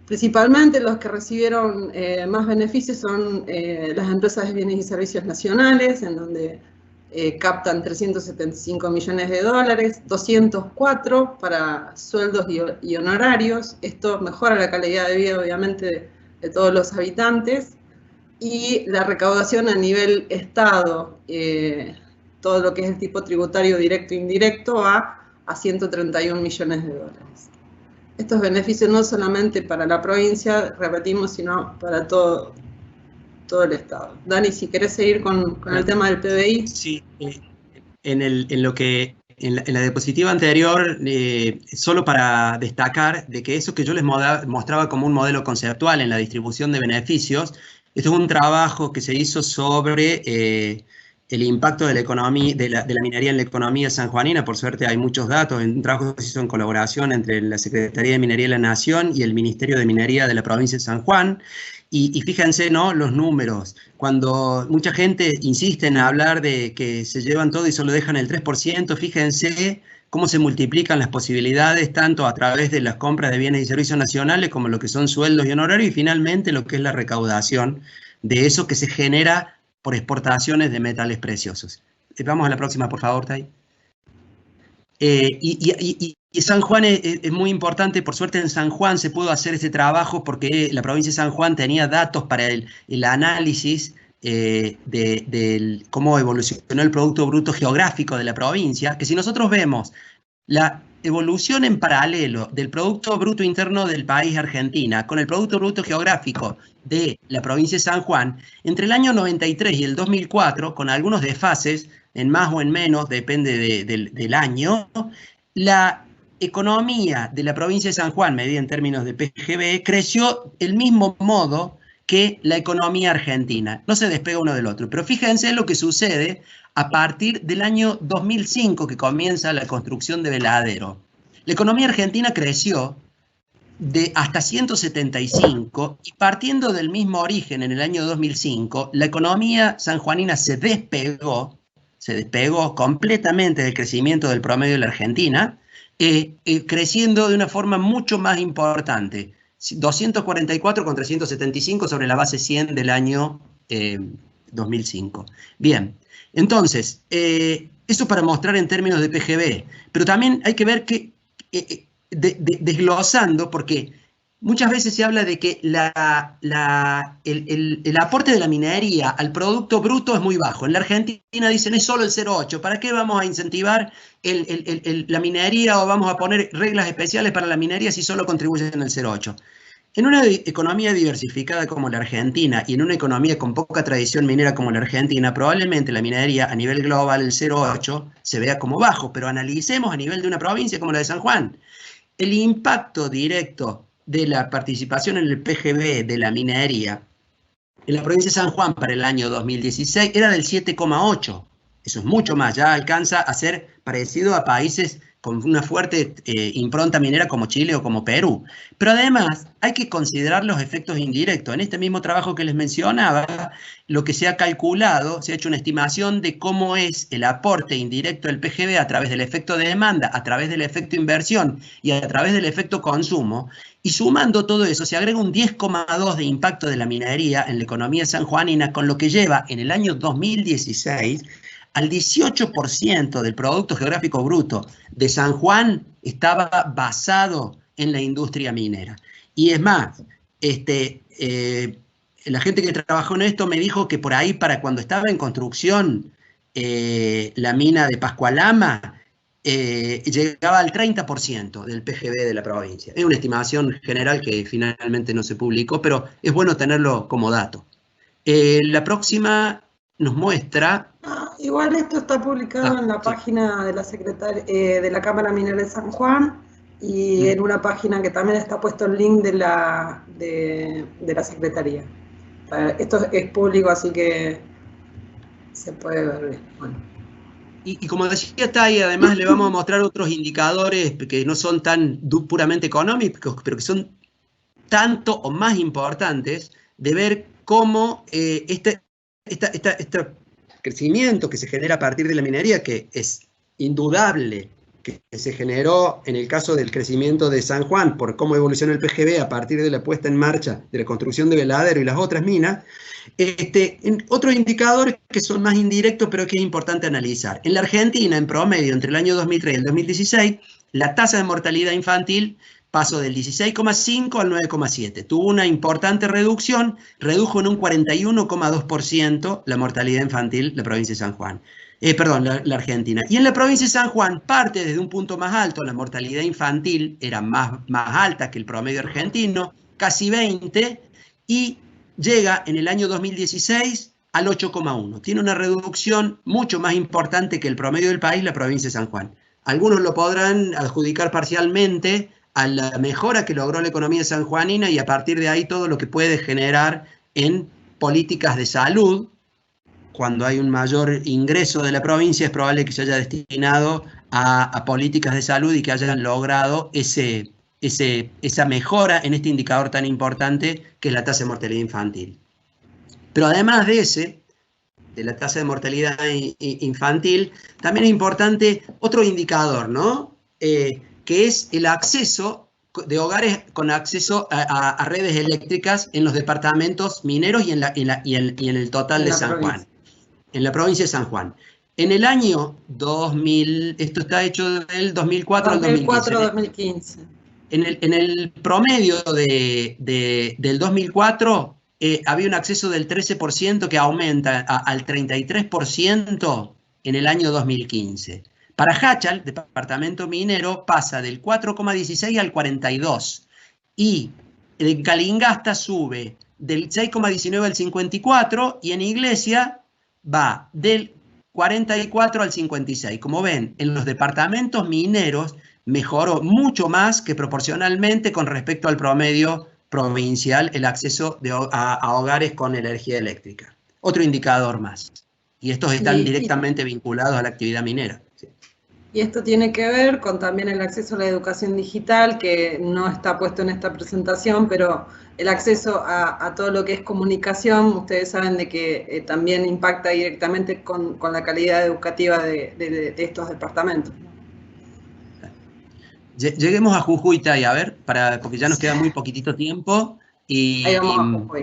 Principalmente los que recibieron más beneficios son las empresas de bienes y servicios nacionales, en donde captan 375 millones de dólares, 204 para sueldos y honorarios. Esto mejora la calidad de vida, obviamente, de todos los habitantes. Y la recaudación a nivel Estado, todo lo que es el tipo tributario directo e indirecto, va a 131 millones de dólares. Estos beneficios no solamente para la provincia, repetimos, sino para todo el Estado. Dani, si querés seguir con el tema del PBI. Sí, en la diapositiva anterior, solo para destacar de que eso que yo les mostraba como un modelo conceptual en la distribución de beneficios, esto es un trabajo que se hizo sobre el impacto de la economía, de la minería en la economía sanjuanina. Por suerte hay muchos datos, un trabajo que se hizo en colaboración entre la Secretaría de Minería de la Nación y el Ministerio de Minería de la provincia de San Juan. Y fíjense, ¿no?, los números. Cuando mucha gente insiste en hablar de que se llevan todo y solo dejan el 3%, fíjense cómo se multiplican las posibilidades tanto a través de las compras de bienes y servicios nacionales como lo que son sueldos y honorarios, y finalmente lo que es la recaudación de eso que se genera por exportaciones de metales preciosos. Vamos a la próxima, por favor, Tai. Y San Juan es muy importante. Por suerte en San Juan se pudo hacer este trabajo porque la provincia de San Juan tenía datos para el análisis de cómo evolucionó el Producto Bruto Geográfico de la provincia, que si nosotros vemos la evolución en paralelo del Producto Bruto Interno del país Argentina con el Producto Bruto Geográfico de la provincia de San Juan, entre el año 93 y el 2004, con algunos desfases, en más o en menos, depende del año, la economía de la provincia de San Juan, medida en términos de PGB, creció del mismo modo que la economía argentina. No se despega uno del otro. Pero fíjense lo que sucede a partir del año 2005, que comienza la construcción de Veladero. La economía argentina creció de hasta 175, y partiendo del mismo origen en el año 2005, la economía sanjuanina se despegó completamente del crecimiento del promedio de la Argentina, creciendo de una forma mucho más importante. 244 contra 175 sobre la base 100 del año 2005. Bien, entonces, eso para mostrar en términos de PGB, pero también hay que ver que, desglosando, porque muchas veces se habla de que el aporte de la minería al Producto Bruto es muy bajo. En la Argentina dicen es solo el 0,8. ¿Para qué vamos a incentivar la minería o vamos a poner reglas especiales para la minería si solo contribuyen el 0,8? En una economía diversificada como la Argentina y en una economía con poca tradición minera como la Argentina, probablemente la minería a nivel global, el 0,8, se vea como bajo, pero analicemos a nivel de una provincia como la de San Juan. El impacto directo de la participación en el PGB de la minería en la provincia de San Juan para el año 2016 era del 7,8. Eso es mucho más, ya alcanza a ser parecido a países con una fuerte impronta minera como Chile o como Perú. Pero además hay que considerar los efectos indirectos. En este mismo trabajo que les mencionaba, lo que se ha calculado, se ha hecho una estimación de cómo es el aporte indirecto del PGB a través del efecto de demanda, a través del efecto inversión y a través del efecto consumo. Y sumando todo eso, se agrega un 10,2 de impacto de la minería en la economía sanjuanina, con lo que lleva en el año 2016 al 18% del Producto Geográfico Bruto de San Juan estaba basado en la industria minera. Y es más, la gente que trabajó en esto me dijo que por ahí, para cuando estaba en construcción la mina de Pascualama, llegaba al 30% del PGB de la provincia. Es una estimación general que finalmente no se publicó, pero es bueno tenerlo como dato. La próxima nos muestra... Igual esto está publicado en la página de la de la Cámara Minera de San Juan y en una página que también está puesto el link de la Secretaría. Esto es público, así que se puede ver bien. Bueno. Y como decía Tai, además le vamos a mostrar otros indicadores que no son tan puramente económicos, pero que son tanto o más importantes de ver cómo este crecimiento que se genera a partir de la minería, que es indudable que se generó en el caso del crecimiento de San Juan por cómo evoluciona el PGB a partir de la puesta en marcha de la construcción de Veladero y las otras minas, otros indicadores que son más indirectos pero que es importante analizar. En la Argentina, en promedio, entre el año 2003 y el 2016, la tasa de mortalidad infantil pasó del 16,5 al 9,7. Tuvo una importante reducción, redujo en un 41,2% la mortalidad infantil la provincia de San Juan. La Argentina. Y en la provincia de San Juan parte desde un punto más alto, la mortalidad infantil era más alta que el promedio argentino, casi 20, y llega en el año 2016 al 8,1. Tiene una reducción mucho más importante que el promedio del país, la provincia de San Juan. Algunos lo podrán adjudicar parcialmente a la mejora que logró la economía sanjuanina y a partir de ahí todo lo que puede generar en políticas de salud. Cuando hay un mayor ingreso de la provincia es probable que se haya destinado a políticas de salud y que hayan logrado esa mejora en este indicador tan importante que es la tasa de mortalidad infantil. Pero además de la tasa de mortalidad infantil, también es importante otro indicador, ¿no? Que es el acceso de hogares con acceso a redes eléctricas en los departamentos mineros y en el total de San Juan. En la provincia de San Juan. En el año 2000, esto está hecho del 2004 al 2015. En el promedio del 2004 había un acceso del 13% que aumenta al 33% en el año 2015. Para Hachal, departamento minero, pasa del 4,16 al 42. Y en Calingasta sube del 6,19 al 54 y en Iglesia va del 44 al 56. Como ven, en los departamentos mineros mejoró mucho más que proporcionalmente con respecto al promedio provincial el acceso a hogares con energía eléctrica. Otro indicador más. Y estos están directamente vinculados a la actividad minera. Sí. Y esto tiene que ver con también el acceso a la educación digital, que no está puesto en esta presentación, pero el acceso a todo lo que es comunicación, ustedes saben de que también impacta directamente con la calidad educativa de estos departamentos. Lleguemos a Jujuy, Tai, a ver, porque ya nos queda muy poquitito tiempo y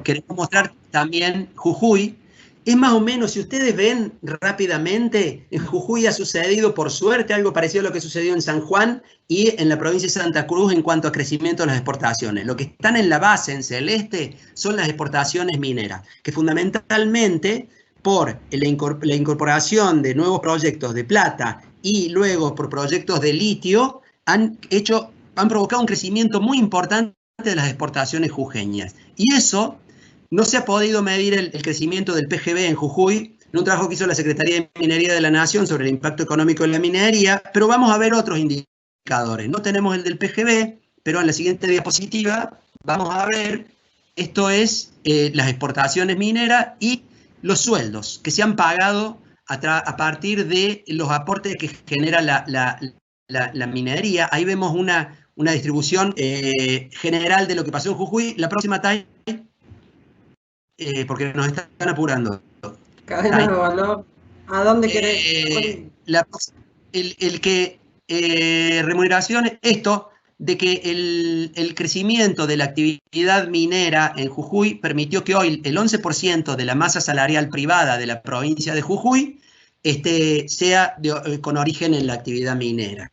queremos mostrar también Jujuy. Es más o menos, si ustedes ven rápidamente, en Jujuy ha sucedido, por suerte, algo parecido a lo que sucedió en San Juan y en la provincia de Santa Cruz en cuanto a crecimiento de las exportaciones. Lo que están en la base, en celeste, son las exportaciones mineras, que fundamentalmente por la incorporación de nuevos proyectos de plata y luego por proyectos de litio, han provocado un crecimiento muy importante de las exportaciones jujeñas. Y eso no se ha podido medir el crecimiento del PGB en Jujuy, en un trabajo que hizo la Secretaría de Minería de la Nación sobre el impacto económico de la minería, pero vamos a ver otros indicadores. No tenemos el del PGB, pero en la siguiente diapositiva vamos a ver, esto es las exportaciones mineras y los sueldos que se han pagado a partir de los aportes que genera la la minería, ahí vemos una distribución general de lo que pasó en Jujuy. La próxima, Tai, porque nos están apurando. Cadena de valor. ¿A dónde querés? Remuneración, esto de que el crecimiento de la actividad minera en Jujuy permitió que hoy el 11% de la masa salarial privada de la provincia de Jujuy sea con origen en la actividad minera.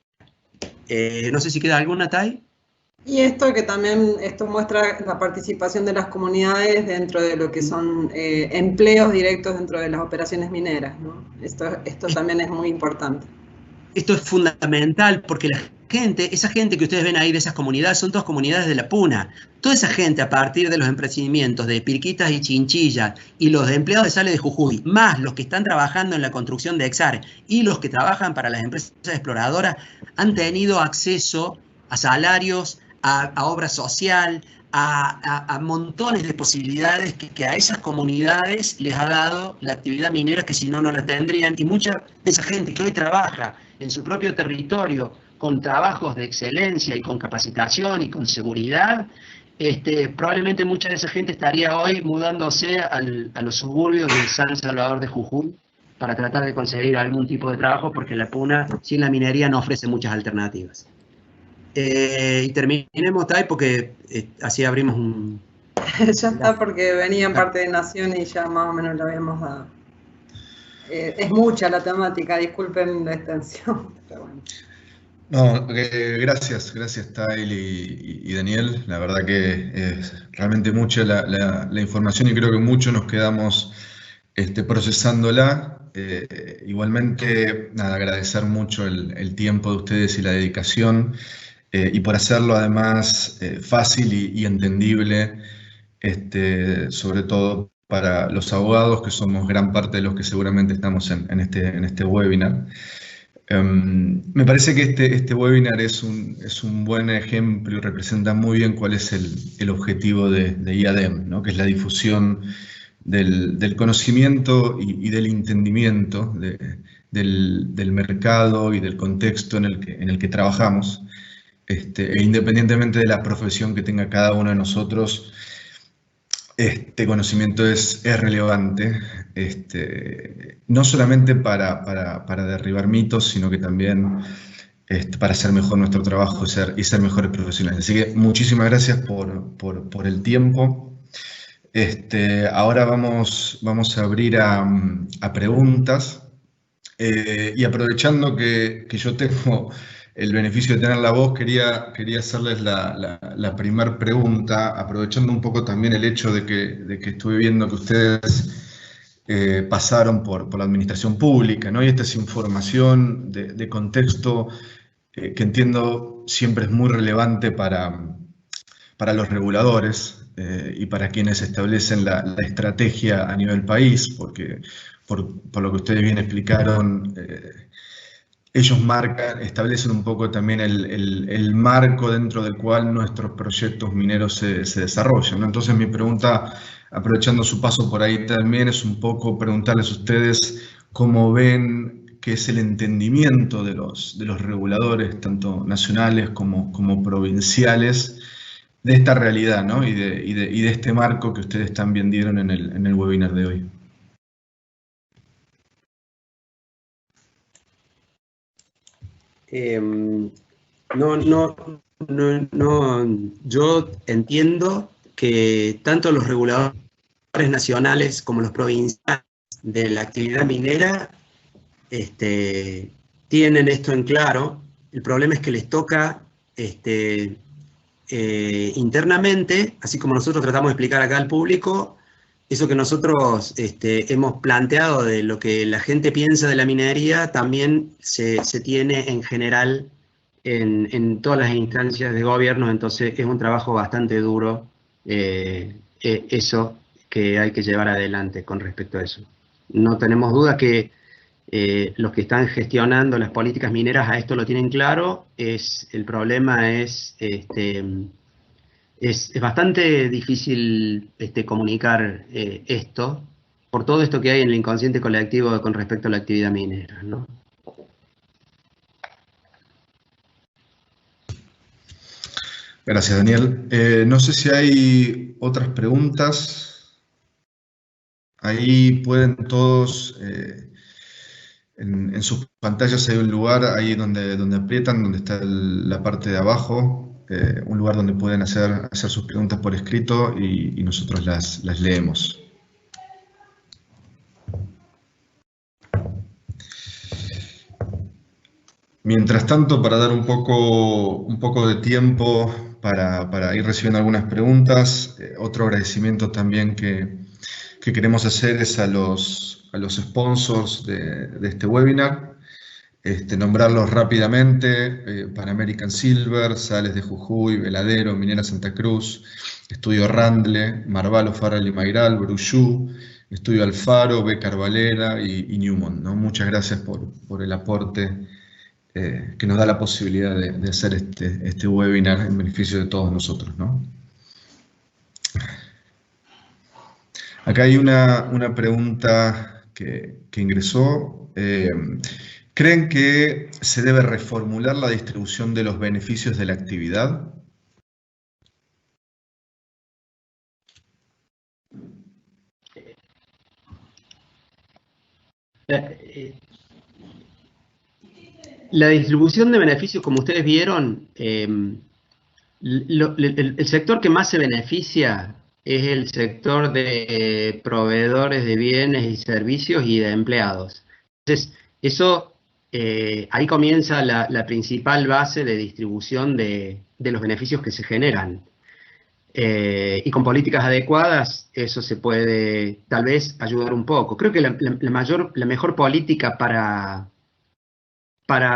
No sé si queda alguna, Tai. Y esto que también muestra la participación de las comunidades dentro de lo que son empleos directos dentro de las operaciones mineras, ¿no? Esto también es muy importante. Esto es fundamental porque esa gente que ustedes ven ahí de esas comunidades son todas comunidades de la Puna. Toda esa gente, a partir de los emprendimientos de Pirquitas y Chinchilla y los empleados de Sales de Jujuy, más los que están trabajando en la construcción de Exar y los que trabajan para las empresas exploradoras, han tenido acceso a salarios, a obra social, a montones de posibilidades que a esas comunidades les ha dado la actividad minera, que si no, no la tendrían. Y mucha de esa gente que hoy trabaja en su propio territorio con trabajos de excelencia y con capacitación y con seguridad, probablemente mucha de esa gente estaría hoy mudándose a los suburbios de San Salvador de Jujuy para tratar de conseguir algún tipo de trabajo, porque la Puna, sin la minería, no ofrece muchas alternativas. Y terminemos, Tai, porque así abrimos un... Ya está, porque venía en parte de Nación y ya más o menos lo habíamos dado. Es mucha la temática, disculpen la extensión, pero bueno. No, gracias Tai y Daniel. La verdad que es realmente mucha la información y creo que muchos nos quedamos procesándola. Igualmente, nada, agradecer mucho el tiempo de ustedes y la dedicación. Y por hacerlo además fácil y entendible, sobre todo para los abogados, que somos gran parte de los que seguramente estamos en este webinar. Me parece que este webinar es un buen ejemplo y representa muy bien cuál es el objetivo de IADEM, ¿no? Que es la difusión del conocimiento y del entendimiento del mercado y del contexto en el que trabajamos. E independientemente de la profesión que tenga cada uno de nosotros, este conocimiento es relevante, no solamente para derribar mitos, sino que también para hacer mejor nuestro trabajo y ser mejores profesionales. Así que muchísimas gracias por el tiempo. Ahora vamos a abrir a preguntas, y aprovechando que yo tengo el beneficio de tener la voz, quería hacerles la primera pregunta, aprovechando un poco también el hecho de que estuve viendo que ustedes pasaron por la administración pública, ¿no? Y esta es información de contexto que entiendo siempre es muy relevante para los reguladores y para quienes establecen la estrategia a nivel país, porque por lo que ustedes bien explicaron, ellos establecen un poco también el marco dentro del cual nuestros proyectos mineros se desarrollan, ¿no? Entonces mi pregunta, aprovechando su paso por ahí también, es un poco preguntarles a ustedes cómo ven que es el entendimiento de los reguladores, tanto nacionales como provinciales, de esta realidad, ¿no? y de este marco que ustedes también dieron en el webinar de hoy. Yo entiendo que tanto los reguladores nacionales como los provinciales de la actividad minera tienen esto en claro. El problema es que les toca internamente, así como nosotros tratamos de explicar acá al público, eso que nosotros hemos planteado de lo que la gente piensa de la minería, también se tiene en general en todas las instancias de gobierno. Entonces es un trabajo bastante duro eso que hay que llevar adelante con respecto a eso. No tenemos duda que los que están gestionando las políticas mineras a esto lo tienen claro. El problema es bastante difícil comunicar esto, por todo esto que hay en el inconsciente colectivo con respecto a la actividad minera, ¿no? Gracias, Daniel. No sé si hay otras preguntas. Ahí pueden todos, en sus pantallas hay un lugar ahí donde aprietan, donde está la parte de abajo, un lugar donde pueden hacer sus preguntas por escrito y nosotros las leemos. Mientras tanto, para dar un poco de tiempo para ir recibiendo algunas preguntas, otro agradecimiento también que queremos hacer es a los sponsors de este webinar, nombrarlos rápidamente: Pan American Silver, Sales de Jujuy, Veladero, Minera Santa Cruz, Estudio Randle, Marvalo, Farrell y Mayral, Brujú, Estudio Alfaro, Becar Valera y Newmont, ¿no? Muchas gracias por el aporte que nos da la posibilidad de hacer este webinar en beneficio de todos nosotros, ¿no? Acá hay una pregunta que ingresó. ¿Creen que se debe reformular la distribución de los beneficios de la actividad? La distribución de beneficios, como ustedes vieron, el sector que más se beneficia es el sector de proveedores de bienes y servicios y de empleados. Entonces, eso, ahí comienza la principal base de distribución de los beneficios que se generan. Y con políticas adecuadas, eso se puede, tal vez, ayudar un poco. Creo que la mejor política para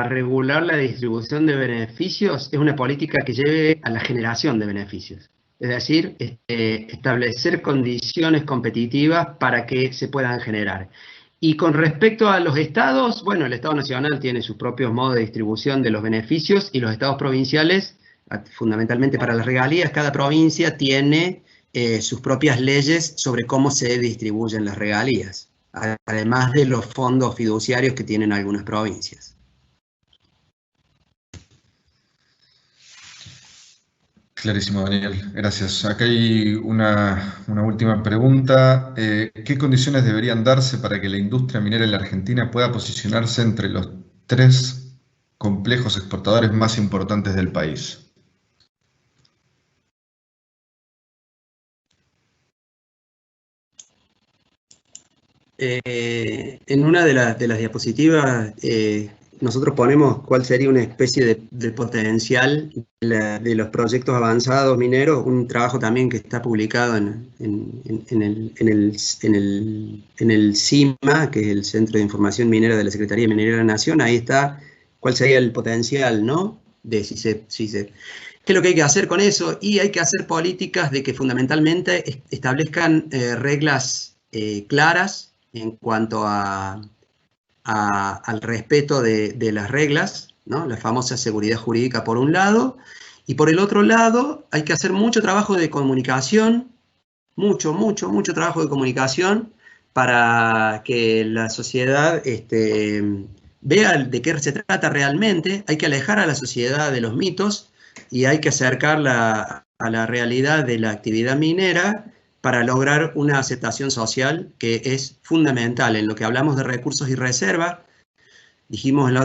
regular la distribución de beneficios es una política que lleve a la generación de beneficios. Es decir, establecer condiciones competitivas para que se puedan generar. Y con respecto a los estados, bueno, el Estado Nacional tiene sus propios modos de distribución de los beneficios y los estados provinciales, fundamentalmente para las regalías, cada provincia tiene sus propias leyes sobre cómo se distribuyen las regalías, además de los fondos fiduciarios que tienen algunas provincias. Clarísimo, Daniel. Gracias. Acá hay una última pregunta. ¿Qué condiciones deberían darse para que la industria minera en la Argentina pueda posicionarse entre los 3 complejos exportadores más importantes del país? En una de las diapositivas nosotros ponemos cuál sería una especie de potencial de los proyectos avanzados mineros, un trabajo también que está publicado en el CIMA, que es el Centro de Información Minera de la Secretaría de Minería de la Nación. Ahí está cuál sería el potencial, ¿no? De qué es lo que hay que hacer con eso, y hay que hacer políticas de que fundamentalmente establezcan reglas claras en cuanto al respeto de las reglas, ¿no? La famosa seguridad jurídica por un lado, y por el otro lado hay que hacer mucho trabajo de comunicación, mucho trabajo de comunicación para que la sociedad vea de qué se trata realmente. Hay que alejar a la sociedad de los mitos y hay que acercarla a la realidad de la actividad minera para lograr una aceptación social que es fundamental. En lo que hablamos de recursos y reservas, dijimos en la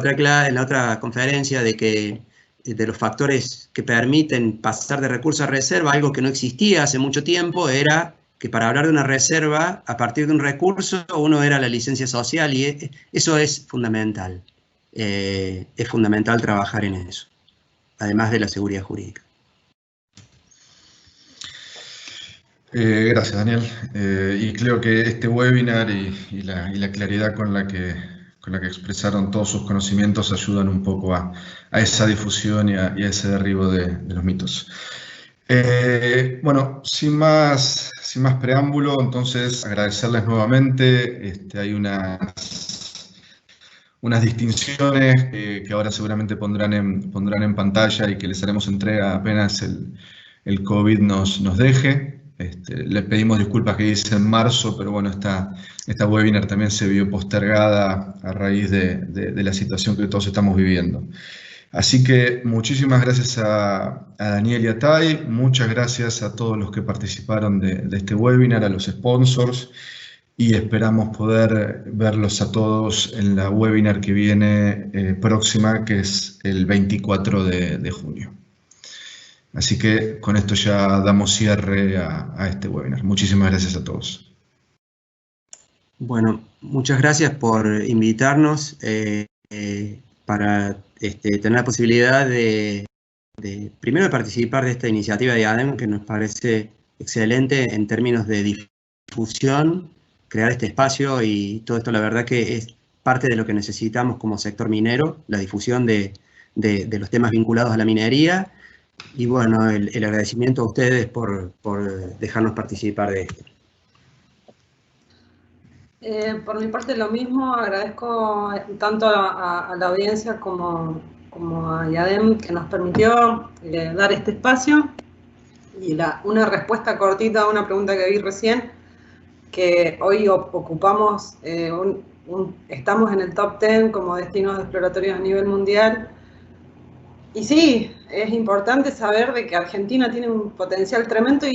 otra conferencia de los factores que permiten pasar de recurso a reserva, algo que no existía hace mucho tiempo, era que para hablar de una reserva, a partir de un recurso, uno era la licencia social, y eso es fundamental. Es fundamental trabajar en eso, además de la seguridad jurídica. Gracias, Daniel. Y creo que este webinar y la claridad con la que expresaron todos sus conocimientos ayudan un poco a esa difusión y a ese derribo de los mitos. Bueno, sin más preámbulo, entonces agradecerles nuevamente. Hay unas distinciones que ahora seguramente pondrán en pantalla y que les haremos entrega apenas el COVID nos deje. Le pedimos disculpas que hice en marzo, pero bueno, esta webinar también se vio postergada a raíz de la situación que todos estamos viviendo. Así que muchísimas gracias a Daniel y a Tai, muchas gracias a todos los que participaron de este webinar, a los sponsors, y esperamos poder verlos a todos en la webinar que viene próxima, que es el 24 de junio. Así que con esto ya damos cierre a este webinar. Muchísimas gracias a todos. Bueno, muchas gracias por invitarnos para tener la posibilidad primero de participar de esta iniciativa de IADEM, que nos parece excelente en términos de difusión, crear este espacio, y todo esto la verdad que es parte de lo que necesitamos como sector minero, la difusión de los temas vinculados a la minería. Y bueno, el agradecimiento a ustedes por dejarnos participar de esto. Por mi parte lo mismo, agradezco tanto a la audiencia como a IADEM, que nos permitió dar este espacio, y una respuesta cortita a una pregunta que vi recién, que hoy ocupamos, estamos en el top 10 como destinos exploratorios a nivel mundial. Y sí, es importante saber de que Argentina tiene un potencial tremendo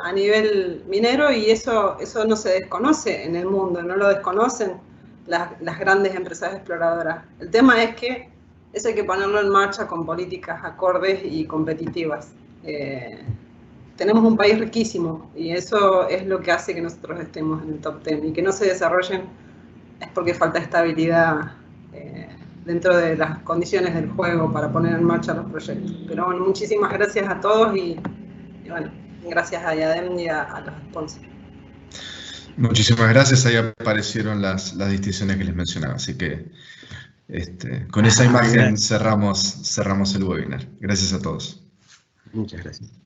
a nivel minero, y eso no se desconoce en el mundo, no lo desconocen las grandes empresas exploradoras. El tema es que eso hay que ponerlo en marcha con políticas acordes y competitivas. Tenemos un país riquísimo, y eso es lo que hace que nosotros estemos en el top 10, y que no se desarrollen es porque falta estabilidad dentro de las condiciones del juego para poner en marcha los proyectos. Pero bueno, muchísimas gracias a todos, y bueno, gracias a IADEM y a los sponsors. Muchísimas gracias, ahí aparecieron las distinciones que les mencionaba, así que con esa imagen cerramos el webinar. Gracias a todos. Muchas gracias.